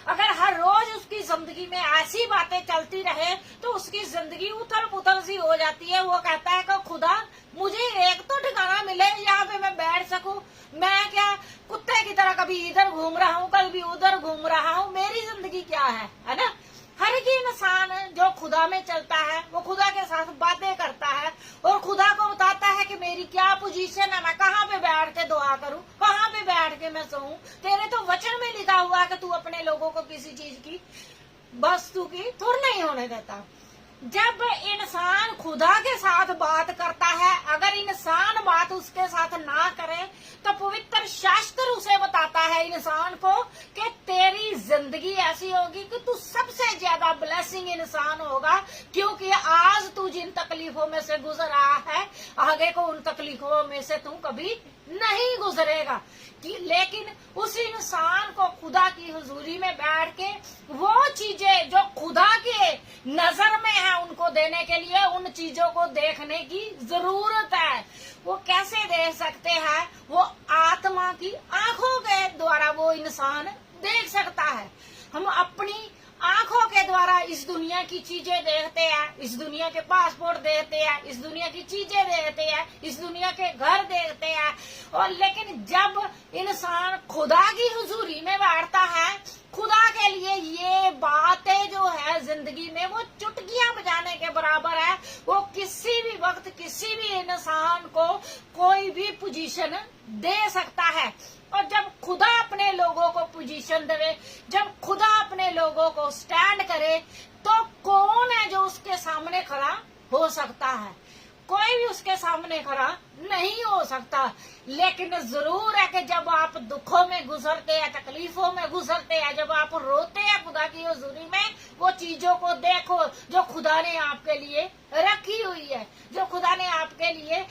अगर हर रोज उसकी जिंदगी में ऐसी बातें चलती रहे तो उसकी जिंदगी उथल पुथल सी हो जाती है। वो कहता है कि खुदा मुझे एक तो ठिकाना मिले यहाँ पे मैं बैठ सकूं, मैं क्या कुत्ते की तरह कभी इधर घूम रहा हूँ कभी उधर घूम रहा हूँ, मेरी जिंदगी क्या है ना। हर एक इंसान जो खुदा में चलता है वो खुदा के साथ बातें करता है और खुदा को बताता है कि मेरी क्या पोजीशन है, मैं कहाँ पे बैठ के दुआ करूं, कहाँ पे बैठ के मैं सोऊं। तेरे तो वचन में लिखा हुआ है कि तू अपने लोगों को किसी चीज की, वस्तु की थोड़ नहीं होने देता। जब इंसान खुदा के साथ बात करता है, अगर इंसान बात उसके साथ ना करे तो पवित्र शास्त्र उसे बताता है इंसान को कि तेरी जिंदगी ऐसी होगी कि तू सबसे ज्यादा ब्लेसिंग इंसान होगा, क्योंकि आज तू जिन तकलीफों में से गुजर रहा है आगे को उन तकलीफों में से तू कभी नहीं गुजरेगा। लेकिन उस इंसान को खुदा की हुजूरी में बैठ के वो चीजें जो खुदा के नजर में है उनको देने के लिए उन चीजों को देखने की जरूरत है। वो कैसे देख सकते हैं? वो आत्मा की आंखों के द्वारा वो इंसान देख सकता है। हम अपनी आंखों के द्वारा इस दुनिया की चीजें देखते हैं, इस दुनिया के पासपोर्ट देखते हैं, इस दुनिया की चीजें देखते हैं, इस दुनिया के घर देखते हैं, और लेकिन जब इंसान खुदा की हुजूरी में बैठता है, खुदा के लिए ये बातें जो है जिंदगी में वो चुटकियां बजाने के बराबर है। वो किसी भी वक्त किसी भी इंसान को कोई भी पोजीशन दे सकता है। और जब खुदा अपने लोगों को पोजीशन देवे, जब खुदा अपने लोगों को स्टैंड करे, तो कौन है जो उसके सामने खड़ा हो सकता है? कोई भी उसके सामने खड़ा नहीं हो सकता। लेकिन जरूर है कि जब आप दुखों में गुजरते हैं, तकलीफों में गुजरते हैं, जब आप रोते हैं खुदा की हुजूरी में, वो चीजों को देखो जो खुदा ने आपके लिए रखी हुई है, जो खुदा ने आपके लिए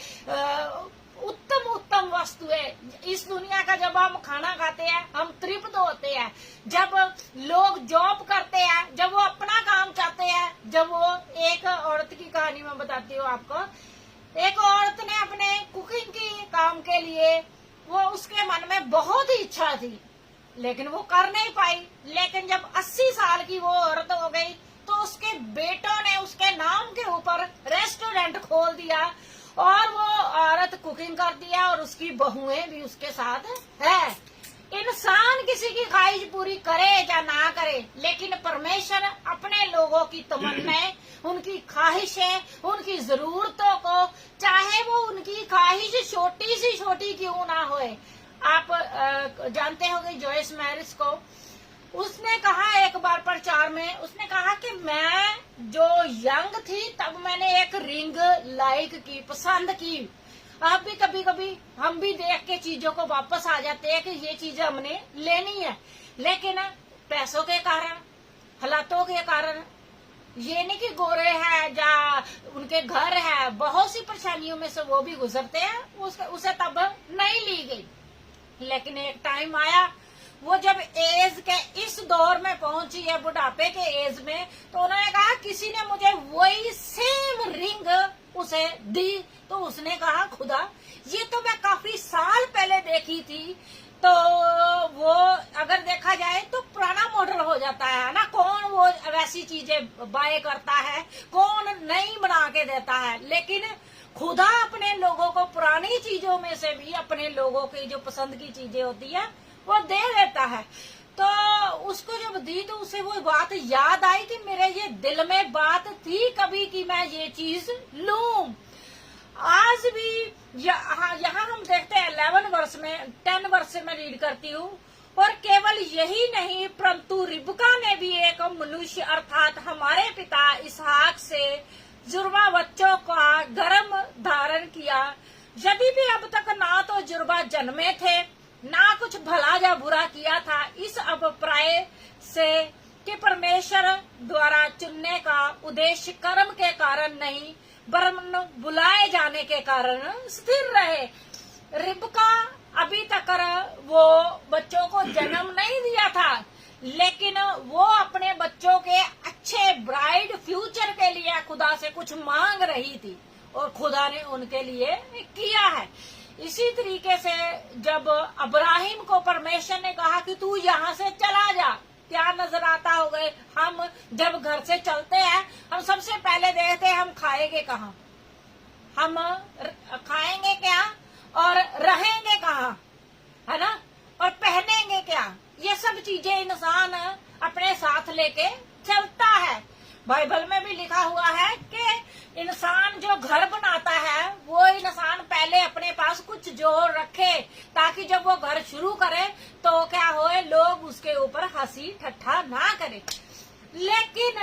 उत्तम उत्तम वस्तु है। इस दुनिया का जब हम खाना खाते हैं हम तृप्त होते हैं, जब लोग जॉब करते हैं, जब वो अपना काम चाहते हैं, जब वो एक औरत की कहानी में बताती हूँ आपको, एक औरत ने अपने कुकिंग की काम के लिए वो उसके मन में बहुत ही इच्छा थी लेकिन वो कर नहीं पाई। लेकिन जब 80 साल की वो औरत हो गई तो उसके बेटों ने उसके नाम के ऊपर रेस्टोरेंट खोल दिया और वो औरत कुकिंग करती है और उसकी बहुएं भी उसके साथ है। इंसान किसी की ख्वाहिश पूरी करे या ना करे, लेकिन परमेश्वर अपने लोगों की तमन्नाएं, उनकी ख्वाहिशें, उनकी जरूरतों को, चाहे वो उनकी ख्वाहिश छोटी सी छोटी क्यों ना होए। आप जानते होंगे जॉयस मैरिस को, उसने कहा एक बार प्रचार में, उसने कहा कि मैं जो यंग थी तब मैंने एक रिंग लाइक की, पसंद की। अब भी कभी कभी हम भी देख के चीजों को वापस आ जाते हैं कि ये चीज हमने लेनी है, लेकिन पैसों के कारण, हालातों के कारण, ये नहीं कि गोरे हैं या उनके घर है, बहुत सी परेशानियों में से वो भी गुजरते हैं, उसे तब नहीं ली गई। लेकिन एक टाइम आया, वो जब एज के इस दौर में पहुंची है, बुढ़ापे के एज में, तो उन्होंने कहा किसी ने मुझे वही सेम रिंग उसे दी, तो उसने कहा खुदा ये तो मैं काफी साल पहले देखी थी। तो वो अगर देखा जाए तो पुराना मॉडल हो जाता है ना, कौन वो वैसी चीजें बाय करता है, कौन नई बना के देता है। लेकिन खुदा अपने लोगों को पुरानी चीजों में से भी अपने लोगों की जो पसंद की चीजें होती है वो दे देता है। तो उसको जब दी तो उसे वो बात याद आई कि मेरे ये दिल में बात थी कभी कि मैं ये चीज लूं। आज भी यहाँ हम देखते हैं 11 वर्ष में 10 वर्ष से मैं रीड करती हूँ, और केवल यही नहीं परंतु रिबका ने भी एक मनुष्य अर्थात हमारे पिता इसहाक से जुड़वा बच्चों का गर्भ धारण किया। यदि भी अब तक ना तो जुड़वा जन्मे थे ना कुछ भला या बुरा किया था, इस अभिप्राय से कि परमेश्वर द्वारा चुनने का उद्देश्य कर्म के कारण नहीं वरन बुलाए जाने के कारण स्थिर रहे। रिबका अभी तक वो बच्चों को जन्म नहीं दिया था, लेकिन वो अपने बच्चों के अच्छे ब्राइट फ्यूचर के लिए खुदा से कुछ मांग रही थी और खुदा ने उनके लिए किया है। इसी तरीके से जब अब्राहिम को परमेश्वर ने कहा कि तू यहाँ से चला जा, क्या नजर आता हो गए, हम जब घर से चलते हैं हम सबसे पहले देखते हैं हम खाएंगे कहाँ, हम खाएंगे क्या और रहेंगे कहाँ, है ना, और पहनेंगे क्या, ये सब चीजें इंसान अपने साथ लेके चलता है। बाइबल में भी लिखा हुआ है कि इंसान जो घर बनाता है वो इंसान पहले अपने पास कुछ जोड़ रखे, ताकि जब वो घर शुरू करे तो क्या होए, लोग उसके ऊपर हंसी ठट्ठा ना करे। लेकिन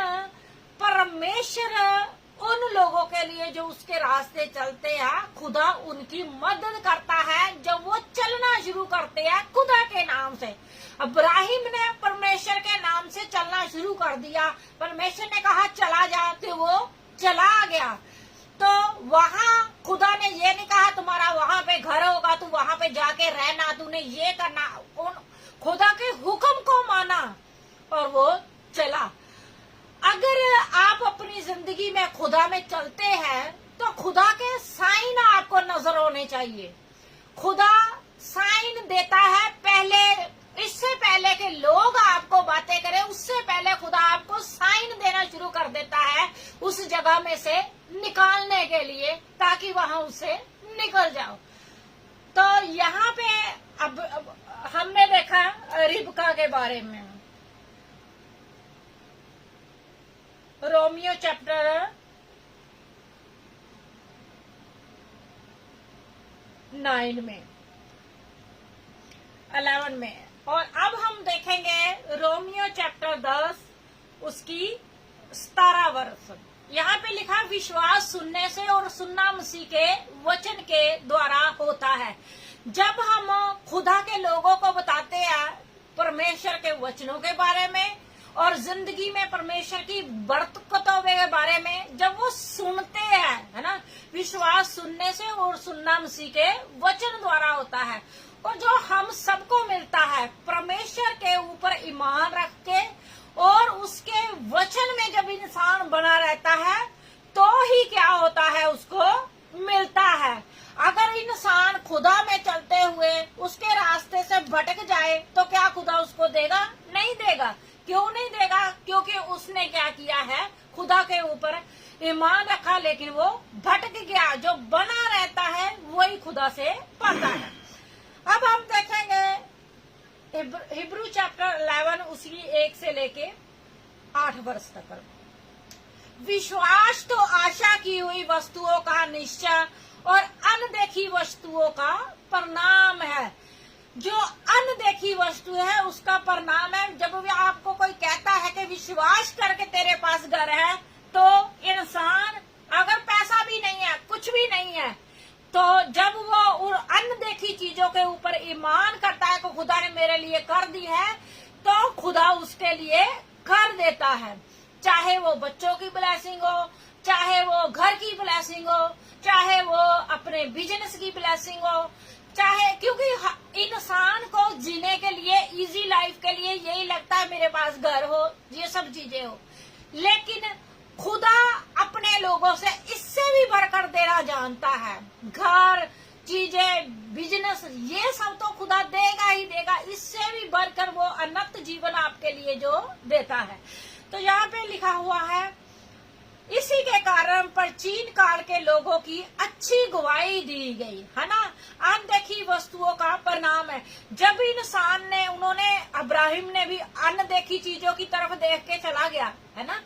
परमेश्वर उन लोगों के लिए जो उसके रास्ते चलते हैं, खुदा उनकी मदद करता है जब वो चलना शुरू करते हैं खुदा के नाम से। अब्राहिम ने परमेश्वर के नाम से चलना शुरू कर दिया, परमेश्वर ने कहा चला जा, तो वो चला गया। तो वहाँ खुदा ने ये नहीं कहा तुम्हारा वहां पे घर होगा, तू वहां पे जाके रहना, तूने ये करना, उन खुदा के हुक्म को माना और वो चला। अगर आप अपनी जिंदगी में खुदा में चलते हैं तो खुदा के साइन आपको नजर होने चाहिए। खुदा साइन देता है पहले, इससे पहले कि लोग आपको बातें करें, उससे पहले खुदा आपको साइन देना शुरू कर देता है उस जगह में से निकालने के लिए, ताकि वहां उससे निकल जाओ। तो यहाँ पे अब हमने देखा रिबका के बारे में, रोमियो चैप्टर 9 में 11 में, और अब हम देखेंगे रोमियो चैप्टर 10 उसकी 17 वर्ष। यहाँ पे लिखा विश्वास सुनने से और सुनना मसीह के वचन के द्वारा होता है। जब हम खुदा के लोगों को बताते हैं परमेश्वर के वचनों के बारे में और जिंदगी में परमेश्वर की बरकतों के बारे में, जब वो सुनते हैं, है ना, विश्वास सुनने से और सुनना मसीह के वचन द्वारा होता है। और जो हम सबको मिलता है परमेश्वर के ऊपर ईमान रख के और उसके वचन में जब इंसान बना रहता है तो ही क्या होता है, उसको मिलता है। अगर इंसान खुदा में चलते हुए उसके रास्ते से भटक जाए तो क्या खुदा उसको देगा? नहीं देगा। क्यों नहीं देगा? क्योंकि उसने क्या किया है, खुदा के ऊपर ईमान रखा, लेकिन वो भटक गया। जो बना रहता है वही खुदा से पाता है। अब हम देखेंगे हिब्रू चैप्टर 11 उसी 1 से लेके 8 वर्ष तक। विश्वास तो आशा की हुई वस्तुओं का निश्चय और अनदेखी वस्तुओं का परिणाम है। जो अनदेखी वस्तु है उसका परिणाम है। जब भी आपको कोई कहता है कि विश्वास करके तेरे पास घर है, तो इंसान अगर पैसा भी नहीं है, कुछ भी नहीं है, तो जब वो उन अनदेखी चीजों के ऊपर ईमान करता है कि खुदा ने मेरे लिए कर दी है, तो खुदा उसके लिए कर देता है। चाहे वो बच्चों की ब्लेसिंग हो, चाहे वो घर की ब्लेसिंग हो, चाहे वो अपने बिजनेस की ब्लेसिंग हो, चाहे, क्योंकि इंसान को जीने के लिए, इजी लाइफ के लिए यही लगता है मेरे पास घर हो, ये सब चीजें हो। लेकिन खुदा अपने लोगों से इससे भी बढ़कर देना जानता है। घर, चीजें, बिजनेस, ये सब तो खुदा देगा ही देगा। इससे भी बढ़कर वो अनंत जीवन आपके लिए जो देता है। तो यहाँ पे लिखा हुआ है, इसी के कारण प्राचीन काल के लोगों की अच्छी गवाही दी गई, है ना। अनदेखी वस्तुओं का परिणाम है। जब इंसान ने, उन्होंने, अब्राहिम ने भी अनदेखी चीजों की तरफ देख के चला गया, है ना,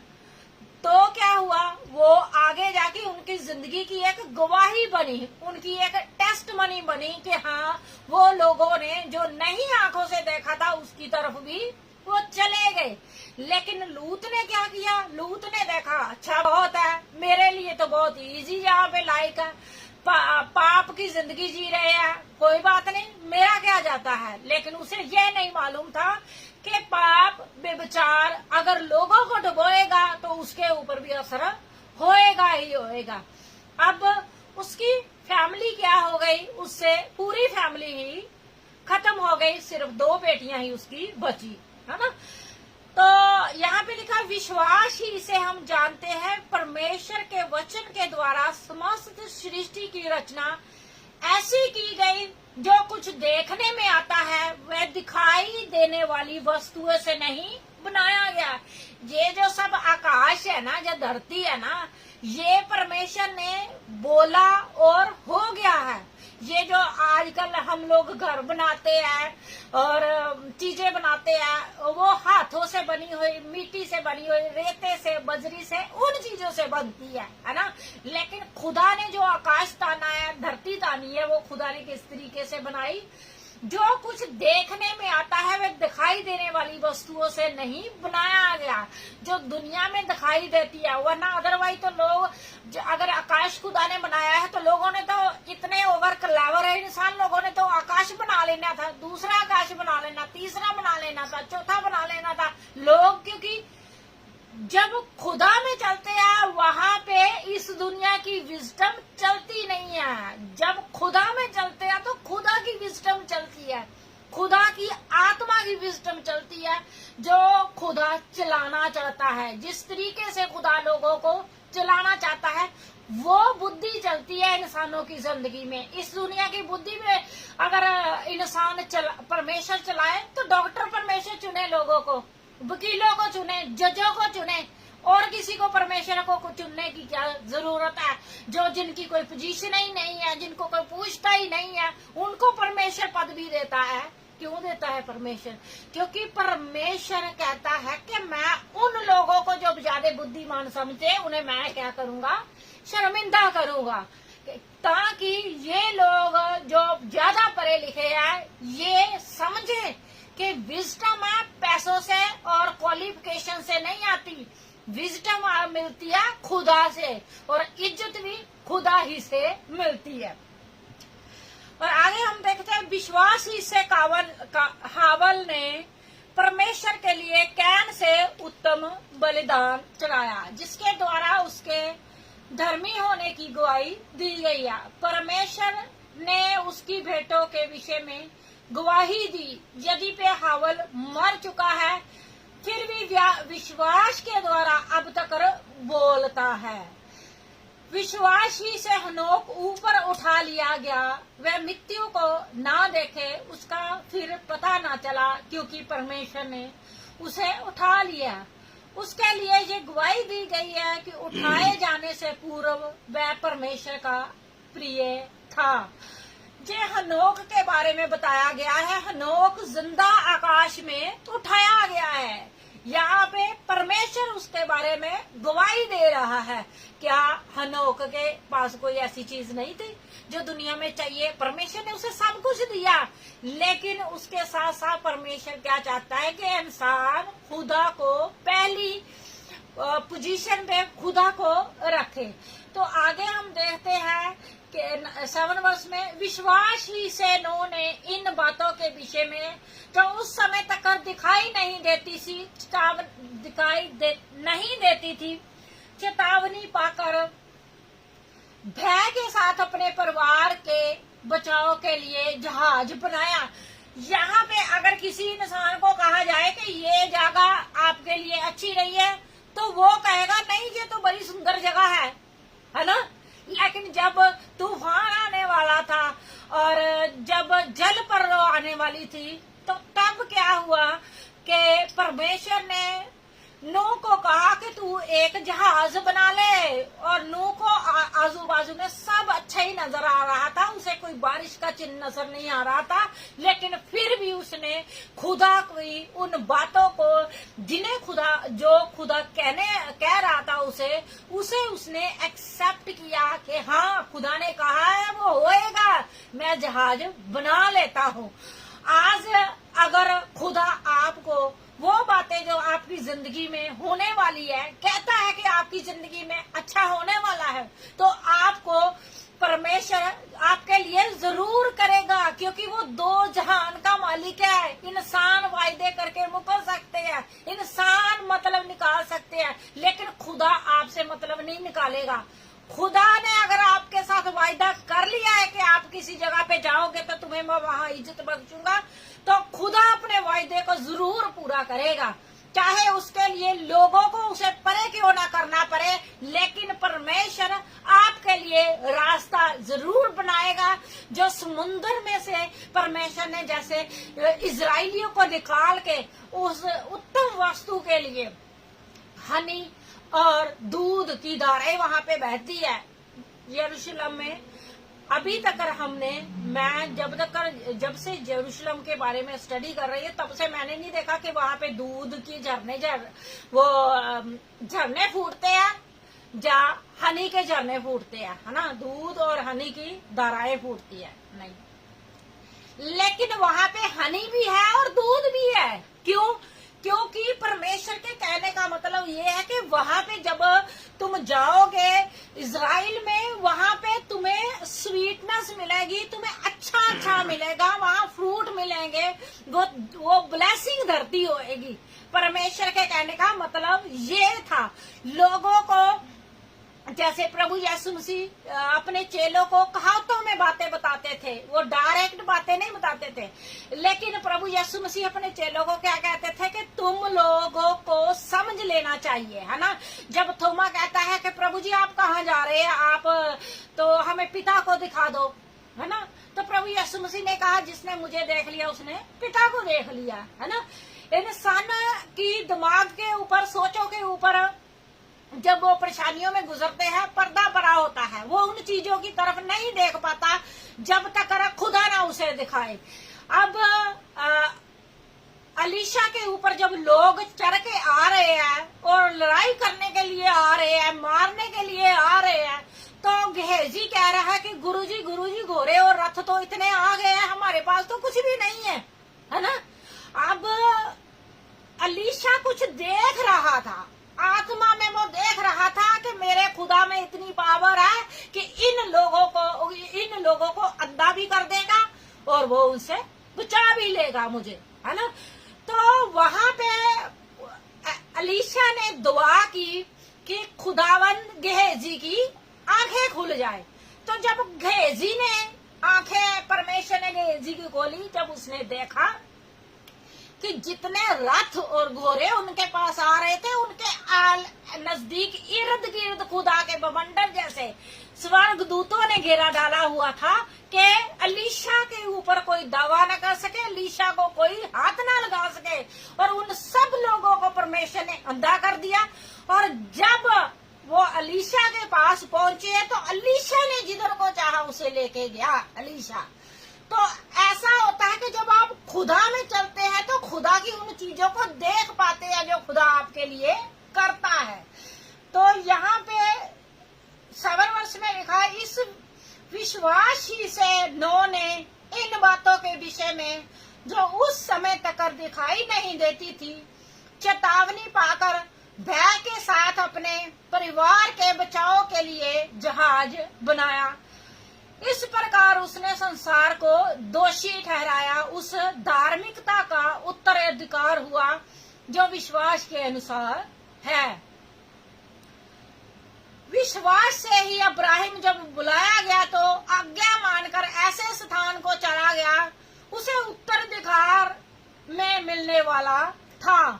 तो क्या हुआ, वो आगे जाके उनकी जिंदगी की एक गवाही बनी, उनकी एक टेस्टमनी बनी कि हाँ, वो लोगों ने जो नहीं आंखों से देखा था उसकी तरफ भी वो चले गए। लेकिन लूत ने क्या किया? लूत ने देखा, अच्छा बहुत है, मेरे लिए तो बहुत इजी यहाँ पे लाइक है, पाप की जिंदगी जी रहे हैं, कोई बात नहीं, मेरा क्या जाता है। लेकिन उसे ये नहीं मालूम था कि पाप, बेविचार अगर लोगों को डुबोएगा तो उसके ऊपर भी असर होएगा ही होएगा। अब उसकी फैमिली क्या हो गई, उससे पूरी फैमिली ही खत्म हो गई, सिर्फ 2 बेटियां ही उसकी बची, है ना। तो यहाँ पे लिखा विश्वास ही से हम जानते हैं परमेश्वर के वचन के द्वारा समस्त सृष्टि की रचना ऐसी की गई जो कुछ देखने में आता है वह दिखाई देने वाली वस्तुओं से नहीं बनाया गया। ये जो सब आकाश है ना, जो धरती है ना, ये परमेश्वर ने बोला और हो गया है। ये जो आजकल हम लोग घर बनाते हैं और चीजें बनाते हैं वो हाथों से बनी हुई, मिट्टी से बनी हुई, रेते से, बजरी से, उन चीजों से बनती है ना। लेकिन खुदा ने जो आकाश ताना है, धरती तानी है, वो खुदा ने किस तरीके से बनाई? जो कुछ देखने में आता है वह दिखाई देने वाली वस्तुओं से नहीं बनाया गया, जो दुनिया में दिखाई देती है। वरना अदरवाइज तो लोग अगर आकाश खुदा ने बनाया है तो लोगों ने तो इतने ओवर क्लेवर है इंसान, लोगों ने तो आकाश बना लेना था, दूसरा आकाश बना लेना, तीसरा बना लेना था, चौथा बना लेना था लोग, क्योंकि जब खुदा में चलते हैं वहां पे इस दुनिया की विजडम चलती नहीं है। जब खुदा में चलते हैं तो खुदा की विजडम चलती है, खुदा की आत्मा की विजडम चलती है, जो खुदा चलाना चाहता है। जिस तरीके से खुदा लोगों को चलाना चाहता है वो बुद्धि चलती है इंसानों की जिंदगी में। इस दुनिया की बुद्धि में अगर इंसान परमेश्वर चलाए तो डॉक्टर परमेश्वर चुने, लोगों को, वकीलों को चुने, जजों को चुने, और किसी को परमेश्वर को चुनने की क्या जरूरत है? जो जिनकी कोई पोजीशन ही नहीं है, जिनको कोई पूछता ही नहीं है, उनको परमेश्वर पद भी देता है। क्यों देता है परमेश्वर? क्योंकि परमेश्वर कहता है कि मैं उन लोगों को जो ज्यादा बुद्धिमान समझे उन्हें मैं क्या करूंगा? शर्मिंदा करूंगा, ताकि ये लोग जो ज्यादा पढ़े लिखे हैं ये समझे कि विजडम पैसों से और क्वालिफिकेशन से नहीं आती, विजडम मिलती है खुदा से, और इज्जत भी खुदा ही से मिलती है। और आगे हम देखते हैं विश्वास ही से हावल ने परमेश्वर के लिए कैन से उत्तम बलिदान चढ़ाया, जिसके द्वारा उसके धर्मी होने की गवाही दी गई है। परमेश्वर ने उसकी भेंटों के विषय में गवाही दी। यदि पे हावल मर चुका है फिर भी विश्वास के द्वारा अब तक बोलता है। विश्वास ही से हनोक ऊपर उठा लिया गया, वह मृत्यु को ना देखे, उसका फिर पता ना चला, क्योंकि परमेश्वर ने उसे उठा लिया। उसके लिए ये गवाही दी गई है कि उठाए जाने से पूर्व वह परमेश्वर का प्रिय था। जे हनोक के बारे में बताया गया है, हनोक जिंदा आकाश में उठाया गया है। यहाँ पे परमेश्वर उसके बारे में गवाही दे रहा है। क्या हनोक के पास कोई ऐसी चीज नहीं थी जो दुनिया में चाहिए? परमेश्वर ने उसे सब कुछ दिया, लेकिन उसके साथ साथ परमेश्वर क्या चाहता है कि इंसान खुदा को पहली पोजीशन पे खुदा को रखे। तो आगे हम देखते हैं कि 7 वर्ष में विश्वास ही से नूह ने इन बातों के विषय में जो उस समय तक दिखाई नहीं देती थी चेतावनी पाकर भय के साथ अपने परिवार के बचाव के लिए जहाज बनाया। यहाँ पे अगर किसी इंसान को कहा जाए कि ये जगह आपके लिए अच्छी नहीं है तो वो कहेगा नहीं ये तो बड़ी सुंदर जगह है ना। लेकिन जब तूफान आने वाला था और जब जल पर आने वाली थी तो तब क्या हुआ कि परमेश्वर ने नूह को कहा कि तू एक जहाज बना ले, और नूह को आजू बाजू में सब अच्छा ही नजर आ रहा था, उसे कोई बारिश का चिन्ह नजर नहीं आ रहा था, लेकिन फिर भी उसने खुदा की उन बातों को जिन्हें खुदा कह रहा था उसे उसने एक्सेप्ट किया कि हाँ खुदा ने कहा है वो होएगा, मैं जहाज बना लेता हूँ। आज अगर खुदा आपको वो बातें जो आपकी जिंदगी में होने वाली है कहता है कि आपकी जिंदगी में अच्छा होने वाला है, तो आपको परमेश्वर आपके लिए जरूर करेगा, क्योंकि वो 2 जहान का मालिक है। इंसान वायदे करके मुकर सकते हैं, इंसान मतलब निकाल सकते हैं, लेकिन खुदा आपसे मतलब नहीं निकालेगा। खुदा ने अगर आपके साथ वायदा कर लिया है कि आप किसी जगह पे जाओगे तो तुम्हें मैं वहां इज्जत बख्शूंगा, तो खुदा अपने वायदे को जरूर पूरा करेगा, चाहे उसके लिए लोगों को उसे परे क्यों ना करना पड़े, लेकिन परमेश्वर आपके लिए रास्ता जरूर बनाएगा। जो समुद्र में से परमेश्वर ने जैसे इजराइलियों को निकाल के उस उत्तम वस्तु के लिए हनी और दूध की धाराएं वहां पे बहती है यरूशलेम में। अभी तक मैं जब से यरूशलेम के बारे में स्टडी कर रही है तब से मैंने नहीं देखा कि वहां पे दूध की झरने फूटते हैं या हनी के झरने फूटते हैं, है ना, दूध और हनी की धाराएं फूटती है, नहीं। लेकिन वहां पे हनी भी है और दूध भी है। क्यों? क्योंकि परमेश्वर के कहने का मतलब ये है कि वहां पे जब तुम जाओगे इजराइल में, वहां पे तुम्हें स्वीटनेस मिलेगी, तुम्हें अच्छा मिलेगा, वहां फ्रूट मिलेंगे, वो ब्लेसिंग धरती होएगी। परमेश्वर के कहने का मतलब ये था। लोगों को जैसे प्रभु यीशु मसीह अपने चेलों को कहावतों में बातें बताते थे, वो डायरेक्ट बातें नहीं बताते थे, लेकिन प्रभु यीशु मसीह अपने चेलों को क्या कहते थे कि तुम लोगों को समझ लेना चाहिए, है ना। जब थोमा कहता है कि प्रभु जी आप कहाँ जा रहे हैं, आप तो हमें पिता को दिखा दो, है ना, तो प्रभु यीशु मसीह ने कहा जिसने मुझे देख लिया उसने पिता को देख लिया, है ना। इंसान की दिमाग के ऊपर, सोचों के ऊपर जब वो परेशानियों में गुजरते हैं पर्दा पड़ा होता है, वो उन चीजों की तरफ नहीं देख पाता जब तक खुदा ना उसे दिखाए। अब अलीशा के ऊपर जब लोग चढ़ के आ रहे हैं और लड़ाई करने के लिए आ रहे हैं, मारने के लिए आ रहे हैं, तो गेहजी कह रहा है कि गुरुजी घोड़े और रथ तो इतने आ गए हैं, हमारे पास तो कुछ भी नहीं है ना। अब अलीशा कुछ देख रहा था, आत्मा में वो देख रहा था कि मेरे खुदा में इतनी पावर है कि इन लोगों को अंधा भी कर देगा और वो उनसे बचा भी लेगा मुझे, है ना। तो वहां पे अलीशा ने दुआ की कि खुदावन गेहजी की आंखें खुल जाए। तो जब गेहजी ने आंखें, परमेश्वर ने गेहजी की खोली, जब उसने देखा कि जितने रथ और घोड़े उनके पास आ रहे थे, उनके नजदीक इर्द गिर्द खुदा के बवंडर जैसे स्वर्ग दूतों ने घेरा डाला हुआ था कि अलीशा के ऊपर कोई दावा न कर सके, अलीशा को कोई हाथ ना लगा सके, और उन सब लोगों को परमेश्वर ने अंधा कर दिया। और जब वो अलीशा के पास पहुंचे तो अलीशा ने जिधर को चाहा उसे लेके गया अलीशा। तो ऐसा होता है कि जब आप खुदा में चलते हैं तो खुदा की उन चीजों को देख पाते हैं जो खुदा आपके लिए करता है। तो यहाँ पे 7 वर्ष में लिखा है, इस विश्वास ही से नोह ने इन बातों के विषय में जो उस समय तक दिखाई नहीं देती थी चेतावनी पाकर भय के साथ अपने परिवार के बचाव के लिए जहाज बनाया। इस प्रकार उसने संसार को दोषी ठहराया, उस धार्मिकता का उत्तराधिकार हुआ जो विश्वास के अनुसार है। विश्वास से ही अब्राहिम जब बुलाया गया तो आज्ञा मानकर ऐसे स्थान को चला गया उसे उत्तराधिकार में मिलने वाला था।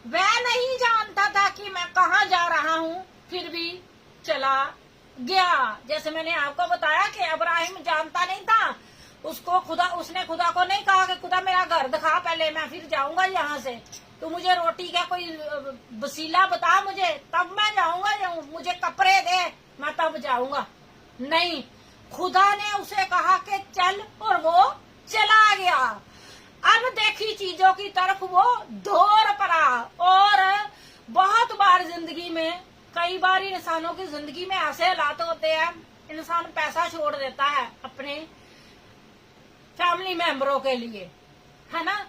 वह नहीं जानता था कि मैं कहाँ जा रहा हूँ, फिर भी चला गया। जैसे मैंने आपको बताया कि अब्राहिम जानता नहीं था, उसने खुदा को नहीं कहा कि खुदा मेरा घर दिखा पहले, मैं फिर जाऊंगा यहाँ से, तो मुझे रोटी का कोई वसीला बता मुझे, तब मैं जाऊंगा, मुझे कपड़े दे मैं तब जाऊंगा। नहीं, खुदा ने उसे कहा कि चल, और वो चला गया। अब देखी चीजों की तरफ वो दौड़ पड़ा। और बहुत बार जिंदगी में, कई बार इंसानों की जिंदगी में ऐसे हालात होते हैं, इंसान पैसा छोड़ देता है अपने फैमिली मेंबरों के लिए, है ना।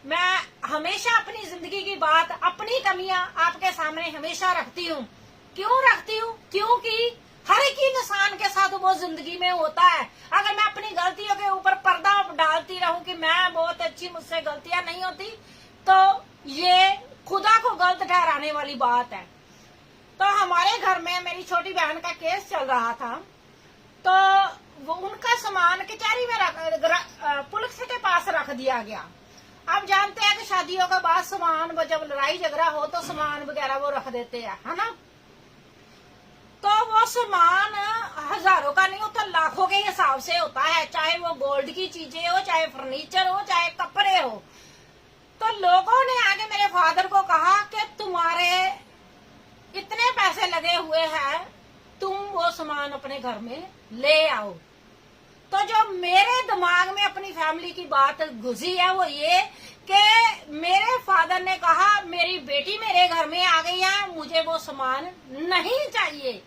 मैं हमेशा अपनी जिंदगी की बात, अपनी कमियां आपके सामने हमेशा रखती हूँ। क्यों रखती हूँ? क्योंकि हर एक इंसान के साथ वो जिंदगी में होता है। अगर मैं अपनी गलतियों के ऊपर पर्दा डालती रहूं कि मैं बहुत अच्छी, मुझसे गलतियां नहीं होती, तो ये खुदा को गलत ठहराने वाली बात है। तो हमारे घर में मेरी छोटी बहन का केस चल रहा था, तो वो उनका सामान कचहरी में पुलिस के पास रख दिया गया। आप जानते हैं कि शादियों के बाद सामान, जब लड़ाई झगड़ा हो तो सामान वगैरह वो रख देते हैं, है ना। तो वो सामान हजारों का नहीं होता, लाखों के हिसाब से होता है, चाहे वो गोल्ड की चीजें हो, चाहे फर्नीचर हो, चाहे कपड़े हो। तो लोगों ने आगे मेरे फादर को कहा कि तुम्हारे इतने पैसे लगे हुए हैं, तुम वो सामान अपने घर में ले आओ। तो जो मेरे दिमाग में अपनी फैमिली की बात घुसी है वो ये कि मेरे फादर ने कहा मेरी बेटी मेरे घर में आ गई है, मुझे वो सामान नहीं चाहिए।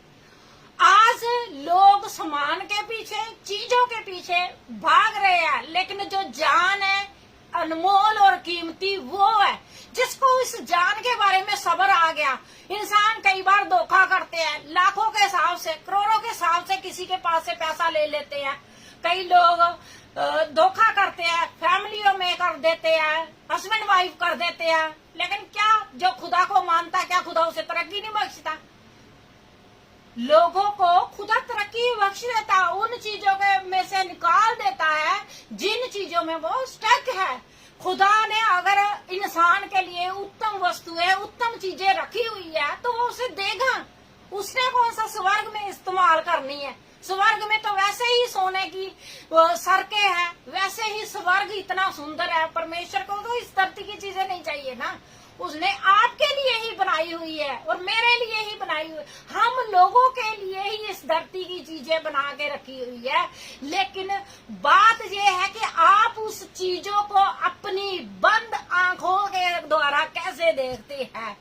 आज लोग सामान के पीछे, चीजों के पीछे भाग रहे हैं, लेकिन जो जान है अनमोल और कीमती वो है जिसको इस जान के बारे में सब्र आ गया। इंसान कई बार धोखा करते हैं, लाखों के हिसाब से, करोड़ों के हिसाब से किसी के पास से पैसा ले लेते हैं। कई लोग धोखा करते हैं, फैमिलियों में कर देते हैं, हस्बैंड वाइफ कर देते हैं, लेकिन क्या जो खुदा को मानता, क्या खुदा उसे तरक्की नहीं बख्शता? लोगों को खुदा तरक्की बख्श देता, उन चीजों के में से निकाल देता है जिन चीजों में वो स्टक है। खुदा ने अगर इंसान के लिए उत्तम वस्तुएं, उत्तम चीजें रखी हुई है तो वो उसे देगा। उसने कौन सा स्वर्ग में इस्तेमाल करनी है? स्वर्ग में तो वैसे ही सोने की सड़कें हैं, वैसे ही स्वर्ग इतना सुंदर है। परमेश्वर को तो इस धरती की चीजें नहीं चाहिए ना, उसने आपके लिए ही बनाई हुई है और मेरे लिए ही बनाई हुई है। हम लोगों के लिए ही इस धरती की चीजें बना के रखी हुई है, लेकिन बात यह है कि आप उस चीजों को अपनी बंद आंखों के द्वारा कैसे देखते हैं।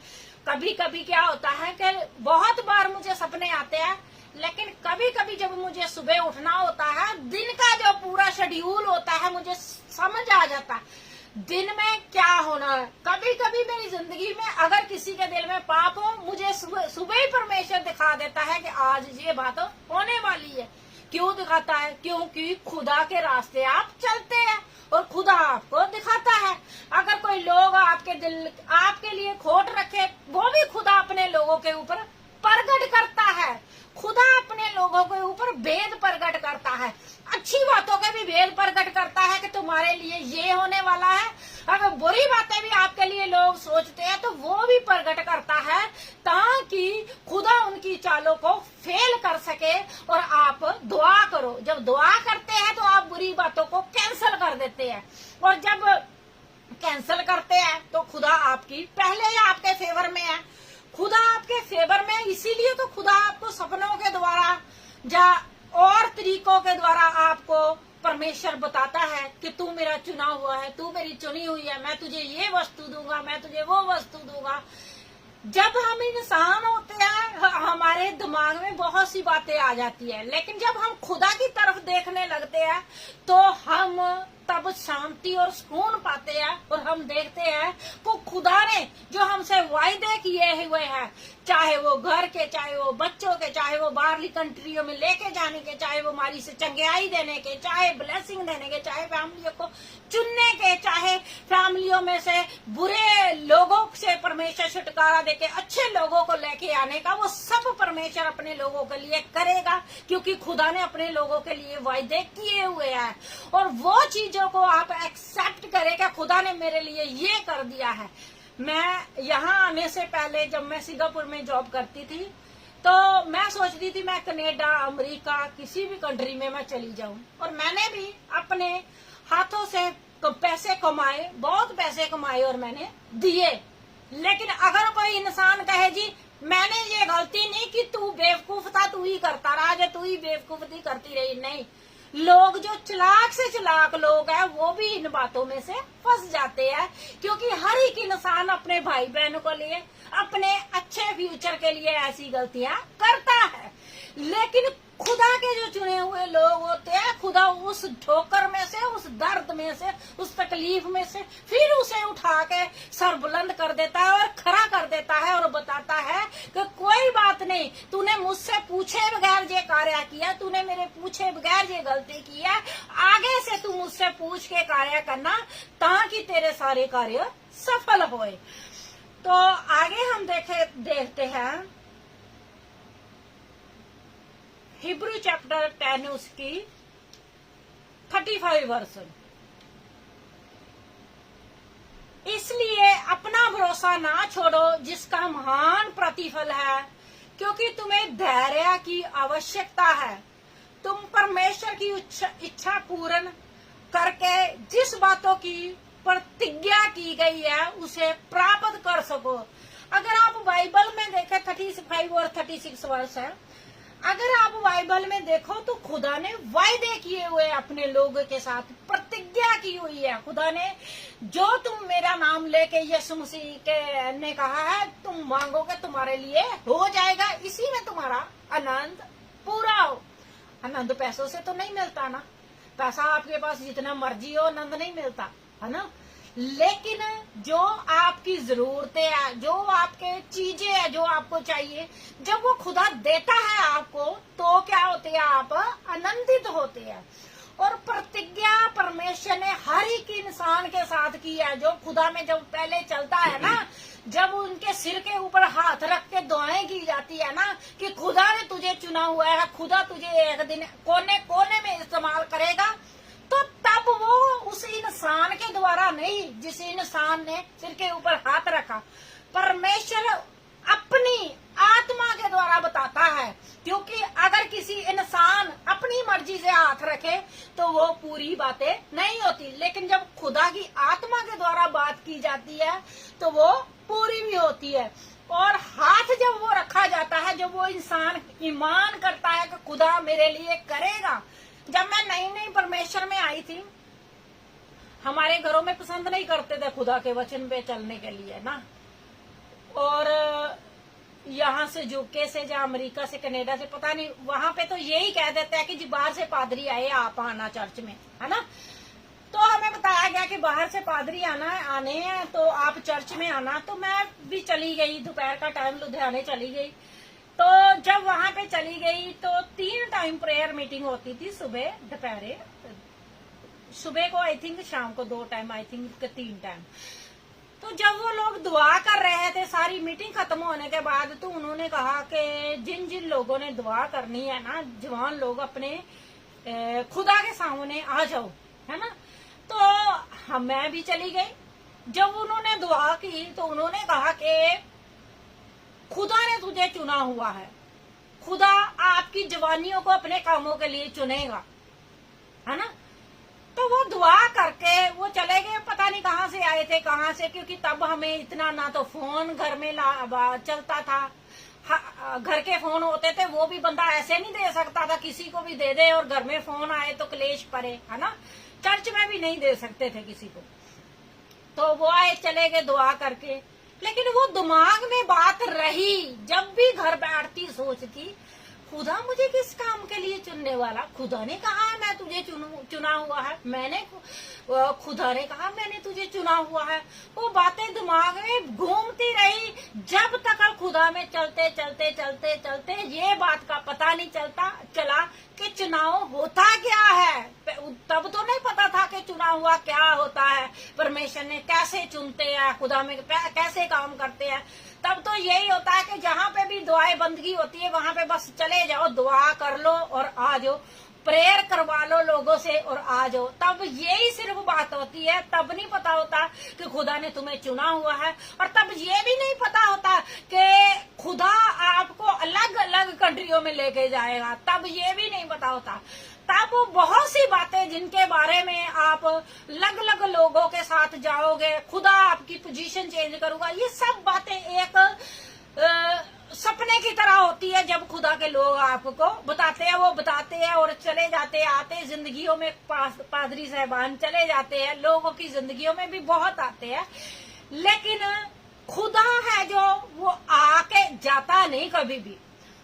कभी कभी क्या होता है कि बहुत बार मुझे सपने आते हैं, लेकिन कभी कभी जब मुझे सुबह उठना होता है, दिन का जो पूरा शेड्यूल होता है मुझे समझ आ जाता है दिन में क्या होना है। कभी कभी मेरी जिंदगी में अगर किसी के दिल में पाप हो, मुझे सुबह ही परमेश्वर दिखा देता है कि आज ये बात होने वाली है। क्यों दिखाता है? क्योंकि खुदा के रास्ते आप चलते हैं और खुदा आपको दिखाता है। अगर कोई लोग आपके दिल, आपके लिए खोट रखे, वो भी खुदा अपने लोगों के ऊपर प्रगट करता है। खुदा अपने लोगों के ऊपर भेद प्रकट करता है, अच्छी बातों के भी भेद प्रकट करता है कि तुम्हारे लिए ये होने वाला है। अगर बुरी बातें भी आपके लिए लोग सोचते हैं तो वो भी प्रकट करता है, ताकि खुदा उनकी चालों को फेल कर सके और आप दुआ करो। जब दुआ करते हैं तो आप बुरी बातों को कैंसिल कर देते हैं, और जब कैंसिल करते हैं तो खुदा आपकी पहले ही आपके फेवर में है। खुदा आपके फेवर में, इसीलिए तो खुदा आपको सपनों के द्वारा या और तरीकों के द्वारा आपको परमेश्वर बताता है कि तू मेरा चुना हुआ है, तू मेरी चुनी हुई है, मैं तुझे ये वस्तु दूंगा, मैं तुझे वो वस्तु दूंगा। जब हम इंसान होते हैं हमारे दिमाग में बहुत सी बातें आ जाती है, लेकिन जब हम खुदा की तरफ देखने लगते हैं तो हम तब शांति और सुकून पाते हैं, और हम देखते हैं वो खुदा ने जो हमसे वायदे किए हुए हैं, चाहे वो घर के, चाहे वो बच्चों के, चाहे वो बाहरली कंट्रियों में लेके जाने के, चाहे वो हमारी से चंगाई देने के, चाहे ब्लेसिंग देने के, चाहे फैमिलियों को चुनने के, चाहे फैमिलियों में से बुरे लोगों से परमेश्वर छुटकारा देके अच्छे लोगों को लेके आने का, वो सब परमेश्वर अपने लोगों के लिए करेगा, क्योंकि खुदा ने अपने लोगों के लिए वायदे किए हुए हैं। और वो चीजों को आप एक्सेप्ट करें कि खुदा ने मेरे लिए ये कर दिया है। मैं यहाँ आने से पहले जब मैं सिंगापुर में जॉब करती थी तो मैं सोचती थी मैं कनाडा, अमेरिका, किसी भी कंट्री में मैं चली जाऊं, और मैंने भी अपने हाथों से पैसे कमाए, बहुत पैसे कमाए और मैंने दिए। लेकिन अगर कोई इंसान कहे जी मैंने ये गलती नहीं की, तू बेवकूफ था, तू ही करता रहा, जो तू ही बेवकूफी करती रही, नहीं। लोग जो चालाक से चालाक लोग हैं वो भी इन बातों में से फंस जाते हैं, क्योंकि हर एक इंसान अपने भाई बहनों के लिए, अपने अच्छे फ्यूचर के लिए ऐसी गलतियां करता है। लेकिन खुदा के जो चुने हुए लोग होते हैं, खुदा उस ठोकर में से, उस दर्द में से, उस तकलीफ में से फिर उसे उठा के सर बुलंद कर देता है और खड़ा कर देता है और बताता है कि कोई बात नहीं, तूने मुझसे पूछे बगैर ये कार्य किया, तूने मेरे पूछे बगैर ये गलती की है, आगे से तू मुझसे पूछ के कार्य करना ताकि तेरे सारे कार्य सफल होए। तो आगे हम देखते हैं हिब्रू चैप्टर 10 उसकी 35 वर्ष। इसलिए अपना भरोसा ना छोड़ो जिसका महान प्रतिफल है, क्योंकि तुम्हें धैर्य की आवश्यकता है। तुम परमेश्वर की इच्छा पूर्ण करके जिस बातों की प्रतिज्ञा की गई है उसे प्राप्त कर सको। अगर आप बाइबल में देखें 35 और 36 वर्ष है, अगर आप बाइबल में देखो तो खुदा ने वायदे किए हुए अपने लोगों के साथ, प्रतिज्ञा की हुई है। खुदा ने जो तुम मेरा नाम लेके यीशु मसीह के ने कहा है तुम मांगोगे तुम्हारे लिए हो जाएगा, इसी में तुम्हारा आनंद पूरा हो। आनंद पैसों से तो नहीं मिलता ना, पैसा आपके पास जितना मर्जी हो आनंद नहीं मिलता है ना, लेकिन जो आपकी जरूरतें हैं, जो आपके चीजें हैं, जो आपको चाहिए, जब वो खुदा देता है आपको तो क्या होते हैं, आप आनंदित होते हैं। और प्रतिज्ञा परमेश्वर ने हर एक इंसान के साथ की है। जो खुदा में जब पहले चलता है ना, जब उनके सिर के ऊपर हाथ रख के दुआएं की जाती है ना कि खुदा ने तुझे चुना हुआ है, खुदा तुझे एक दिन कोने कोने में इस्तेमाल करेगा, तो तब वो उस इंसान के द्वारा नहीं जिस इंसान ने सिर के ऊपर हाथ रखा, परमेश्वर अपनी आत्मा के द्वारा बताता है। क्योंकि अगर किसी इंसान अपनी मर्जी से हाथ रखे तो वो पूरी बातें नहीं होती, लेकिन जब खुदा की आत्मा के द्वारा बात की जाती है तो वो पूरी भी होती है। और हाथ जब वो रखा जाता है, जब वो इंसान ईमान करता है कि खुदा मेरे लिए करेगा। जब मैं नई नई परमेश्वर में आई थी, हमारे घरों में पसंद नहीं करते थे खुदा के वचन पे चलने के लिए ना, और यहाँ से यूके से या अमेरिका से कनाडा से पता नहीं, वहां पे तो यही कह देते हैं कि जी बाहर से पादरी आए आप आना चर्च में, है ना। तो हमें बताया गया कि बाहर से पादरी आने हैं तो आप चर्च में आना। तो मैं भी चली गई, दोपहर का टाइम लुधियाने चली गई। तो जब वहां पे चली गई तो 3 टाइम प्रेयर मीटिंग होती थी, सुबह दोपहर, सुबह को आई थिंक, शाम को 2 टाइम, आई थिंक 3 टाइम। तो जब वो लोग दुआ कर रहे थे, सारी मीटिंग खत्म होने के बाद, तो उन्होंने कहा कि जिन जिन लोगों ने दुआ करनी है ना, जवान लोग अपने खुदा के सामने आ जाओ, है ना। तो मैं भी चली गई। जब उन्होंने दुआ की तो उन्होंने कहा कि खुदा ने तुझे चुना हुआ है, खुदा आपकी जवानियों को अपने कामों के लिए चुनेगा, है ना। तो वो दुआ करके वो चले गए, पता नहीं कहाँ से आए थे, कहाँ से, क्योंकि तब हमें इतना ना तो फोन घर में चलता था, घर के फोन होते थे वो भी बंदा ऐसे नहीं दे सकता था, किसी को भी दे दे और घर में फोन आए तो क्लेश पड़े, है ना। चर्च में भी नहीं दे सकते थे किसी को। तो वो आए, चले गए दुआ करके, लेकिन वो दिमाग में बात रही। जब भी घर बैठती सोचती, खुदा मुझे किस काम के लिए चुनने वाला, खुदा ने कहा है मैं तुझे चुना हुआ है, खुदा ने कहा मैंने तुझे चुना हुआ है। वो बातें दिमाग में घूमती रही जब तक खुदा में चलते चलते चलते चलते ये बात का पता नहीं चला कि चुनाव होता क्या है। तब तो नहीं पता था कि चुना हुआ क्या होता है, परमेश्वर ने कैसे चुनते हैं, खुदा में कैसे काम करते हैं। तब तो यही होता है कि जहाँ पे भी दुआएं बंदगी होती है वहां पे बस चले जाओ, दुआ कर लो और आ जाओ, प्रेयर करवा लो लोगों से और आ जाओ। तब यही सिर्फ बात होती है। तब नहीं पता होता कि खुदा ने तुम्हें चुना हुआ है, और तब ये भी नहीं पता होता कि खुदा आपको अलग अलग कंट्रियों में लेके जाएगा, तब ये भी नहीं पता होता। तब बहुत सी बातें जिनके बारे में आप अलग अलग लोगों के साथ जाओगे, खुदा आपकी पोजीशन चेंज करूंगा, ये सब बातें एक सपने की तरह होती है। जब खुदा के लोग आपको बताते हैं, वो बताते हैं और चले जाते आते, जिंदगियों में पादरी साहबान चले जाते हैं, लोगों की जिंदगियों में भी बहुत आते हैं, लेकिन खुदा है जो वो आके जाता नहीं कभी भी।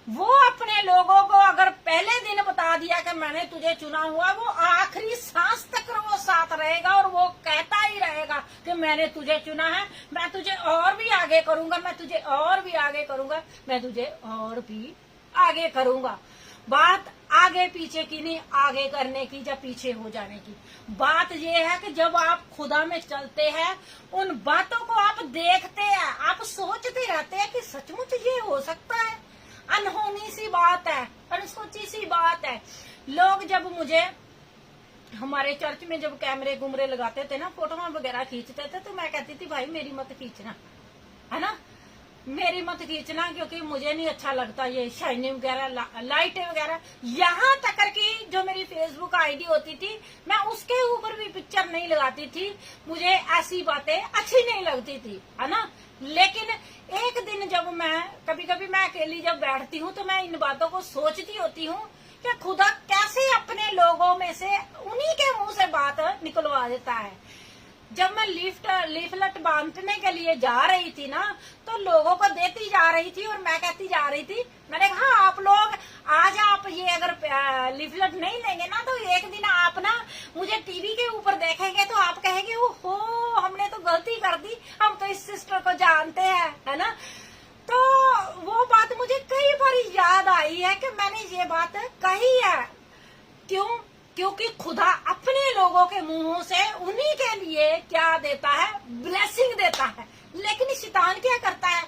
वो अपने लोगों को अगर पहले दिन बता दिया कि मैंने तुझे चुना हुआ, वो आखिरी सांस तक वो साथ रहेगा और वो कहता ही रहेगा कि मैंने तुझे चुना है, मैं तुझे और भी आगे करूंगा, मैं तुझे और भी आगे करूंगा, मैं तुझे और भी आगे करूंगा। बात आगे पीछे की नहीं, आगे करने की या पीछे हो जाने की। बात ये है कि जब आप खुदा में चलते हैं, उन बातों को आप देखते हैं, आप सोचते रहते हैं कि सचमुच ये हो सकता है, अनहोनी सी बात है, अनसोची सी लोग जब मुझे हमारे चर्च में जब कैमरे गुमरे लगाते थे ना, फोटो वगैरह खींचते थे, तो मैं कहती थी भाई मेरी मत खींचना, है ना, मेरी मत खींचना, क्योंकि मुझे नहीं अच्छा लगता ये शाइनिंग वगैरह, लाइटें वगैरह। यहाँ तक कि जो मेरी फेसबुक आईडी होती थी, मैं उसके ऊपर भी पिक्चर नहीं लगाती थी, मुझे ऐसी बातें अच्छी नहीं लगती थी, है ना। लेकिन एक दिन जब मैं कभी कभी मैं अकेली जब बैठती हूँ तो मैं इन बातों को सोचती होती हूँ कि खुदा कैसे अपने लोगों में से उन्हीं के मुंह से बात निकलवा देता है। जब मैं लीफलेट बांटने के लिए जा रही थी ना, तो लोगों को देती जा रही थी और मैं कहती जा रही थी, मैंने कहा हाँ आप लोग आज आप ये अगर लीफलेट नहीं लेंगे ना, तो एक दिन आप ना मुझे टीवी के ऊपर देखेंगे तो आप कहेंगे ओहो हमने तो गलती कर दी, हम तो इस सिस्टर को जानते हैं, है ना। तो वो बात मुझे कई बार याद आई है कि मैंने ये बात कही है। क्योंकि खुदा अपने लोगों के मुंहों से उन्हीं के लिए क्या देता है, ब्लेसिंग देता है। लेकिन शैतान क्या करता है,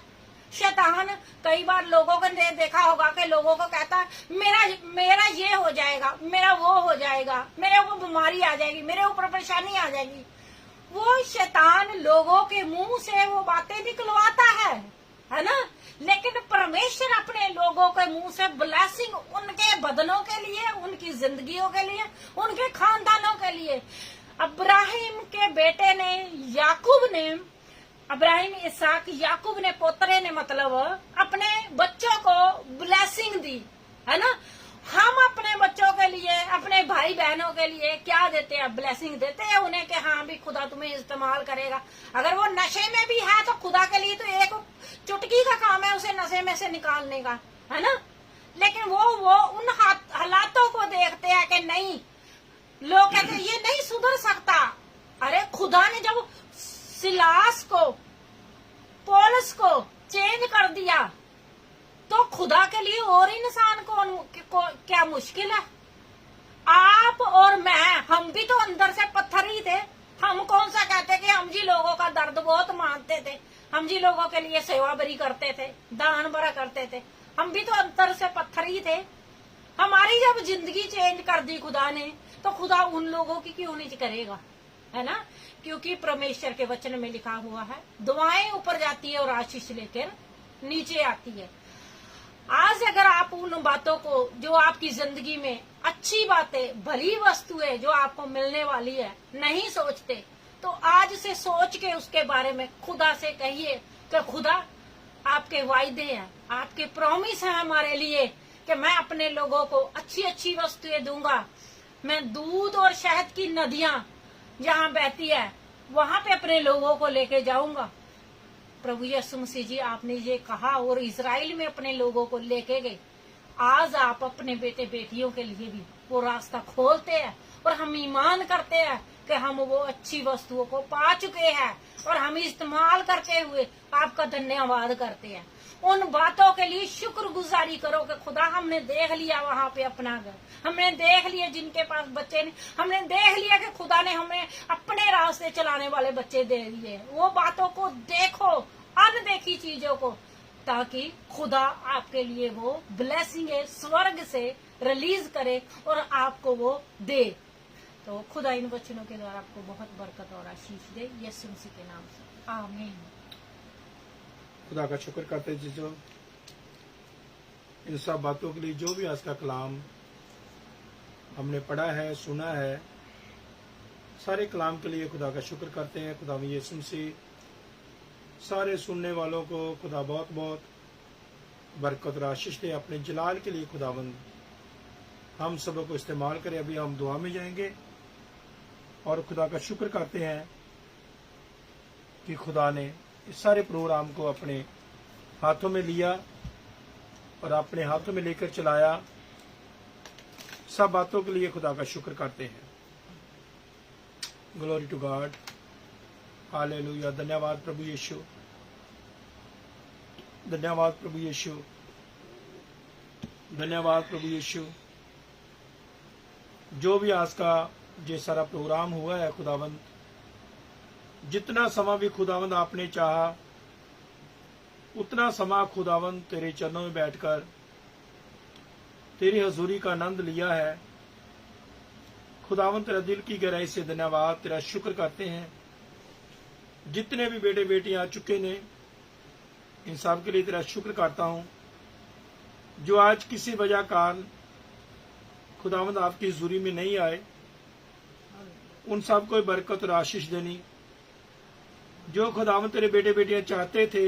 शैतान कई बार लोगों को देखा होगा कि लोगों को कहता है मेरा ये हो जाएगा, मेरा वो हो जाएगा, मेरे ऊपर बीमारी आ जाएगी, मेरे ऊपर परेशानी आ जाएगी। वो शैतान लोगों के मुंह से वो बातें निकलवाता है ना। लेकिन परमेश्वर अपने लोगों के मुंह से ब्लेसिंग उनके बदनों के लिए, उनकी जिंदगियों के लिए, उनके खानदानों के लिए। अब्राहिम के बेटे ने याकूब ने, अब्राहिम इसहाक याकूब ने पोतरे ने मतलब अपने बच्चों को ब्लेसिंग दी, है ना। हम अपने बच्चों के लिए, अपने भाई बहनों के लिए क्या देते हैं, ब्लेसिंग देते हैं उन्हें कि हाँ भी खुदा तुम्हें इस्तेमाल करेगा। अगर वो नशे में भी है तो खुदा के लिए तो एक चुटकी का काम है उसे नशे में से निकालने का, है ना। लेकिन वो उन हालातों को देखते हैं कि नहीं, लोग कहते हैं ये नहीं सुधर सकता। अरे खुदा ने जब सिलास को, पौलुस को चेंज कर दिया तो खुदा के लिए और इंसान को क्या मुश्किल है। आप और मैं, हम भी तो अंदर से पत्थर ही थे। हम कौन सा कहते कि हम जी लोगों का दर्द बहुत मानते थे, हम जी लोगों के लिए सेवा बरी करते थे, दान बरा करते थे। हम भी तो अंदर से पत्थर ही थे। हमारी जब जिंदगी चेंज कर दी खुदा ने, तो खुदा उन लोगों की क्यों नहीं करेगा, है ना। क्योंकि परमेश्वर के वचन में लिखा हुआ है, दुआएं ऊपर जाती है और आशीष लेकर नीचे आती है। आज अगर आप उन बातों को, जो आपकी जिंदगी में अच्छी बातें, भली वस्तुएं जो आपको मिलने वाली है, नहीं सोचते, तो आज से सोच के उसके बारे में खुदा से कहिए कि खुदा आपके वायदे हैं, आपके प्रॉमिस हैं हमारे लिए कि मैं अपने लोगों को अच्छी अच्छी वस्तुएं दूंगा। मैं दूध और शहद की नदियां जहाँ बहती है वहां पे अपने लोगों को लेके जाऊंगा। प्रभु यीशु मसीह जी आपने ये कहा और इजराइल में अपने लोगों को लेके गए। आज आप अपने बेटे बेटियों के लिए भी वो रास्ता खोलते हैं और हम ईमान करते हैं कि हम वो अच्छी वस्तुओं को पा चुके हैं और हम इस्तेमाल करते हुए आपका धन्यवाद करते हैं। उन बातों के लिए शुक्रगुजारी करो कि खुदा हमने देख लिया वहाँ पे अपना घर, हमने देख लिया जिनके पास बच्चे नहीं, हमने देख लिया कि खुदा ने हमें अपने रास्ते चलाने वाले बच्चे दे दिए। वो बातों को देखो, अनदेखी चीजों को, ताकि खुदा आपके लिए वो ब्लेसिंग है स्वर्ग से रिलीज करे और आपको वो दे। तो खुदा इन वचनों के द्वारा आपको बहुत बरकत और आशीष दे, यीशु मसीह के नाम से आमीन। खुदा का शुक्र करते जीजो इन सब बातों के लिए, जो भी आज का कलाम हमने पढ़ा है, सुना है, सारे कलाम के लिए खुदा का शुक्र करते हैं। खुदा में यीशु मसीह सारे सुनने वालों को खुदा बहुत बहुत बरकत और आशीष दे। अपने जलाल के लिए खुदावंद हम सब को इस्तेमाल करें। अभी हम दुआ में जाएंगे और खुदा का शुक्र करते हैं कि खुदा ने इस सारे प्रोग्राम को अपने हाथों में लिया और अपने हाथों में लेकर चलाया। सब बातों के लिए खुदा का शुक्र करते हैं। Glory to God, hallelujah. धन्यवाद प्रभु यीशु, धन्यवाद प्रभु यीशु, धन्यवाद प्रभु यीशु। जो भी आज का ये सारा प्रोग्राम हुआ है खुदावंद, जितना समा भी खुदावंद आपने चाहा उतना समा खुदावंद तेरे चरणों में बैठकर तेरी हजूरी का आनंद लिया है। खुदावन तेरा दिल की गहराई से धन्यवाद, तेरा शुक्र करते हैं। जितने भी बेटे बेटियां आ चुके ने, इन सब के लिए तेरा शुक्र करता हूं। जो आज किसी वजह कारण खुदावंद आपकी हुजूरी में नहीं आए, उन सब को बरकत और आशीष देनी। जो खुदावंद तेरे बेटे बेटियां चाहते थे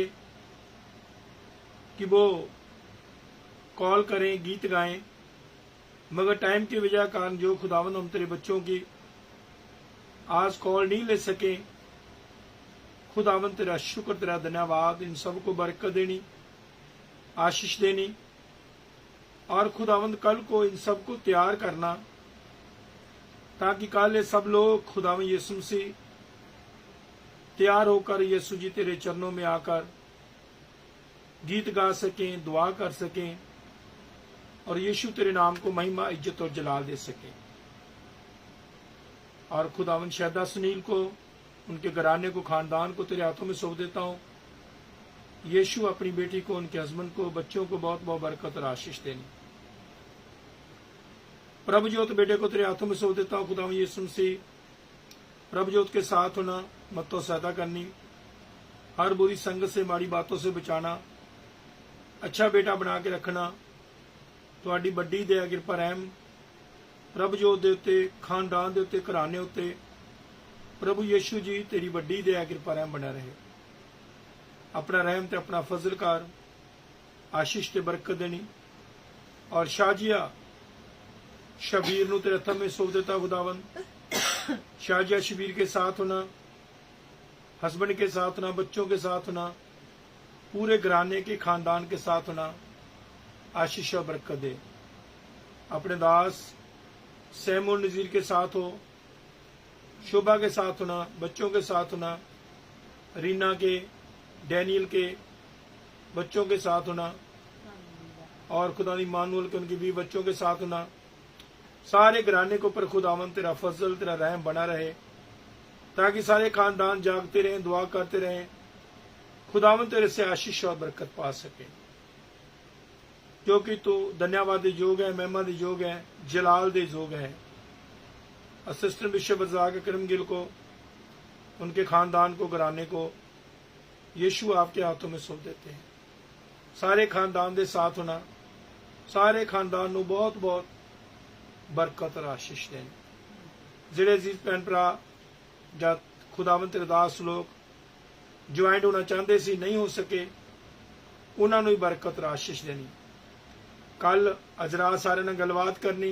कि वो कॉल करें, गीत गाएं, मगर टाइम की वजह कारण जो खुदावंद हम तेरे बच्चों की आज कॉल नहीं ले सके, खुदावंद तेरा शुक्र, तेरा धन्यवाद। इन सब को बरकत देनी, आशीष देनी, और खुदावंद कल को इन सब को तैयार करना, ताकि कल ये सब लोग खुदावंद यीशु मसीह तैयार होकर यीशु जी तेरे चरणों में आकर गीत गा सकें, दुआ कर सकें, और यीशु तेरे नाम को महिमा, इज्जत और जलाल दे सकें। और खुदावंद शहदा सुनील को, उनके घराने को, खानदान को तेरे हाथों में सौंप देता हूं। यीशु अपनी बेटी को, उनके हस्बैंड को, बच्चों को बहुत बहुत बरकत और आशीष देनी। प्रभुजोत बेटे को तेरे हाथों में सौंप देता हूं। खुदावंद यीशु मसीह प्रभुजोत के साथ होना, मत्तो सहायता करनी, हर बुरी संगत से, माड़ी बातों से बचाना, अच्छा बेटा बना के रखना। तुहाडी बड़ी दया किरपा रहम प्रभुजोत दे उत्ते, खानदान दे उत्ते, घराने उत्ते प्रभु यीशु जी तेरी बड़ी दया किरपा रहम बना रहे। अपना रहम ते अपना फजल कर, आशीष ते बरकत देनी। और शाजिया शबीर नूं तेरे हत्थां में सौंप देता खुदावंद। शाजिया शबीर के साथ होना, हस्बैंड के साथ होना, बच्चों के साथ होना, पूरे घराने के, खानदान के साथ होना, आशीष और बरकत दे। अपने दास सैमुल नजीर के साथ हो, शोभा के साथ होना, बच्चों के साथ होना, रीना के, डैनियल के बच्चों के साथ होना, और खुदा मानुअल के, उनके भी बच्चों के साथ होना। सारे घराने के ऊपर खुदावंद तेरा फजल, तेरा रहम बना रहे, ताकि सारे खानदान जागते रहें, दुआ करते रहें, खुदावंद तेरे से आशीष और बरकत पा सके। क्योंकि तू धन्यवाद दे योग है, महिमा दे योग है, जलाल दे योग है। असिस्टेंट बिशप रज़ाक करम गिल को, उनके खानदान को, घराने को यीशु आपके हाथों में सौंप देते हैं। सारे खानदान दे साथ होना, सारे खानदान नूं बहुत बहुत बरकत और आशीष देनी। जिहड़े अजीज भैन भरा जां खुदावंद तेरे दास लोग ज्वाइंट होना चाहते सी, नहीं हो सके, उन्हां नूं भी बरकत और आशीष देनी। कल अजरा सारे नाल गलबात करनी,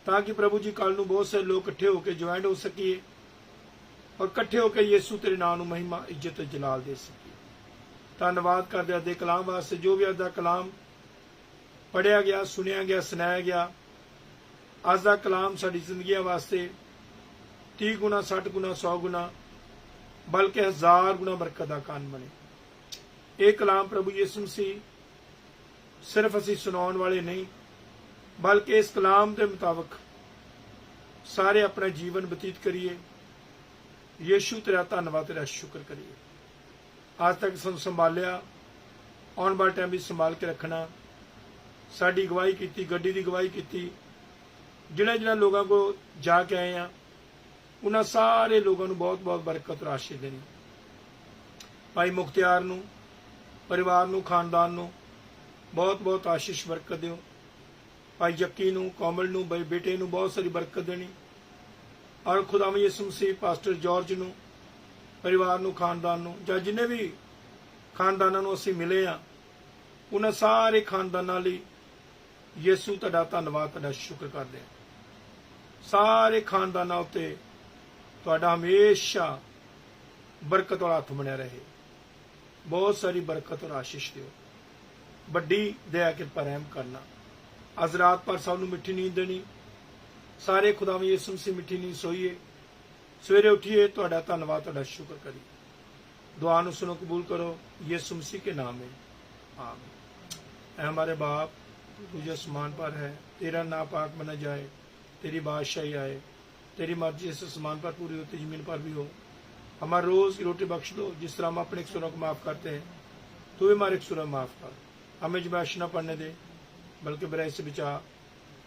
ताकि प्रभु जी कल नूं बहुत सारे लोग इकट्ठे होकर ज्वाइंट हो सकीए, और इकट्ठे होकर यीशु तेरे नाम नूं महिमा, इज्जत और जलाल दे सकीए। धन्नवाद करदे अज दे कलाम वास्ते। जो भी अज दा कलाम पढ़िया गया, सुनिया गया, सुनाया गया, अज दा कलाम साडी जिंदगी वास्ते 30 गुना, 60 गुना, 100 गुना, बल्कि 1000 गुना बरकत दा कारण बने। ये कलाम प्रभु यीशु मसीह सिर्फ असीं सुनाउण वाले नहीं, बल्कि इस कलाम के मुताबिक सारे अपना जीवन बतीत करिए। यीशु तेरा धन्नवाद, तेरा शुक्र करिए। आज तक सानूं संभालिया, आउण वाले टाइम भी संभाल के रखना, साडी गवाही की, गड्डी की गवाही की, जिन्हां जिन्हां लोगों को जाके आए हैं, उन्हां सारे लोगों को बहुत बहुत बरकत और आशीष देनी। भाई मुख्तियार नूं, परिवार नूं, खानदान नूं बहुत बहुत आशीष बरकत दिओ। भाई जक्की नूं, कोमल नूं, भाई बेटे नूं बहुत सारी बरकत देनी। और खुदावंद यीशु मसीह पास्टर जॉर्ज नूं, परिवार नूं, खानदान नूं, जां जिन्ने भी खानदानां नूं असीं मिले आ, उन्हां सारे खानदानां लई यीशु तुहाडा धन्नवाद, तुहाडा शुक्र करदे हां। सारे खानदानां उत्ते तुहाडा हमेशा बरकत वाला हत्थ बनिया रहे। बहुत सारी बरकत और आशीष दिओ। बड़ी दया किरपा रहम करना। अज रात पर सानू मिठी नींद देनी। सारे खुदावंद यीशु मसीह मिठी नींद सोईए, सवेरे उठिए, तुहाडा धन्नवाद, तुहाडा शुक्र करिए। दुआ नूं सुनो, कबूल करो, यीशु मसीह के नाम में आमीन। ऐ हमारे बाप तू जो आसमान पर है, तेरा नाम पाक बना जाए, तेरी बादशाही आए, तेरी मर्जी इस आसमान पर पूरी होती जमीन पर भी हो। हमारे रोज की रोटी बख्श दो, जिस तरह हम अपने कसूरों को माफ करते हैं, तू भी हमारे कसूरों माफ कर। हमें जमाइश न पड़ने दे, बल्कि बुराई से बचा।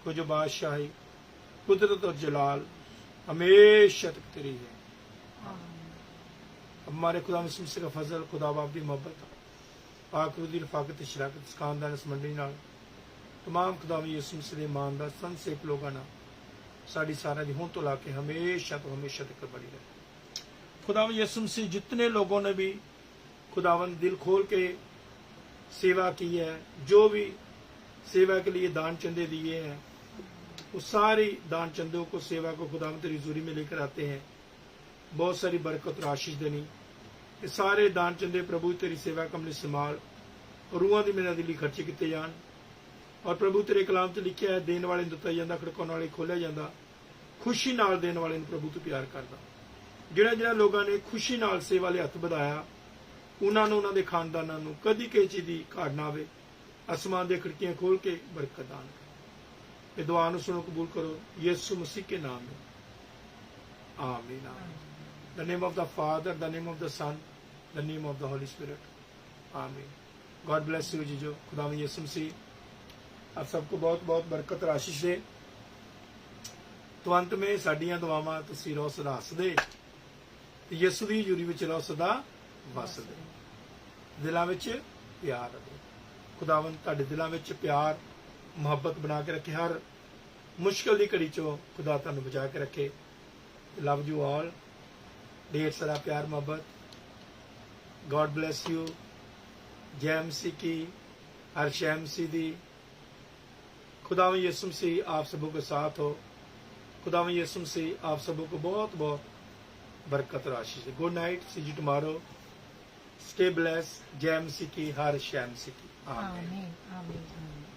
को जो बादशाही, कुदरत और जलाल हमेशा तक तेरी है। हमारे खुदा मसीह मसीह का फजल, खुदा बाप की मोहब्बत, पाक रूह दी रफाकत शराकत इस खानदान इस मंडली नाल तमाम खुदा यीशु मसीह दे ईमानदार संत सेवक लोगों नाल साड़ी सारा दी हों तो ला के हमेशा तो हमेशा तक बनी रहे। खुदावन यीशु मसीह जितने लोगों ने भी खुदावन दिल खोल के सेवा की है, जो भी सेवा के लिए दान चंदे दिए हैं, वो सारी दान चंदों को सेवा को खुदावन तेरी हजूरी में लेकर आते हैं। बहुत सारी बरकत और आशीष देनी। ये सारे दान चंदे प्रभु तेरी सेवा कमले संभाल और रूहां दी मेरा दिली खर्चे किए जान। और प्रभु तेरे कलाम च लिखिया है, देने वाले दिता जाता, खड़काने वाले खोलिया जाता, खुशी नाल देने वाले प्रभु तू प्यार करदा। जिहड़े जिहड़े लोगों ने खुशी नाल सेवा ले हथ बढ़ाया, उन्होंने उन्होंने खानदाना कदी किसी चीज की घाट ना आवे। आसमान दी खिड़कियां खोल के बरकत दान कर। ये दुआ नूं सुनो, कबूल करो यीशु मसीह के नाम में, आमीन। The name of the father, the name of the son, the name of the holy spirit, आमीन। God bless you Jijo. खुदा यीशु मसीह आप सबको बहुत बहुत बरकत और आशीष दे। तो अंत में साडियां दुआवां तुसीं रहो सदा हसदे, यीशु दी हजूरी विच रहो सदा वसदे, दिलां विच प्यार रहे। खुदावन तुहाडे दिलां विच प्यार मुहब्बत बना के रखे, हर मुश्किल की घड़ी चो खुदा तुहानूं बचा के रखे। लव यू ऑल, ढेर सारा प्यार मोहब्बत। God bless you. जय मसीह की, हर शय मसीह दी। खुदावन यीशु मसीह आप सबों के साथ हो। खुदावन यीशु मसीह आप सबों को बहुत बहुत बरकत और आशीष दे। Good night, see you tomorrow, stay bless. जय मसीह की, हर शय मसीह की, आमीन। आमीन आमीन।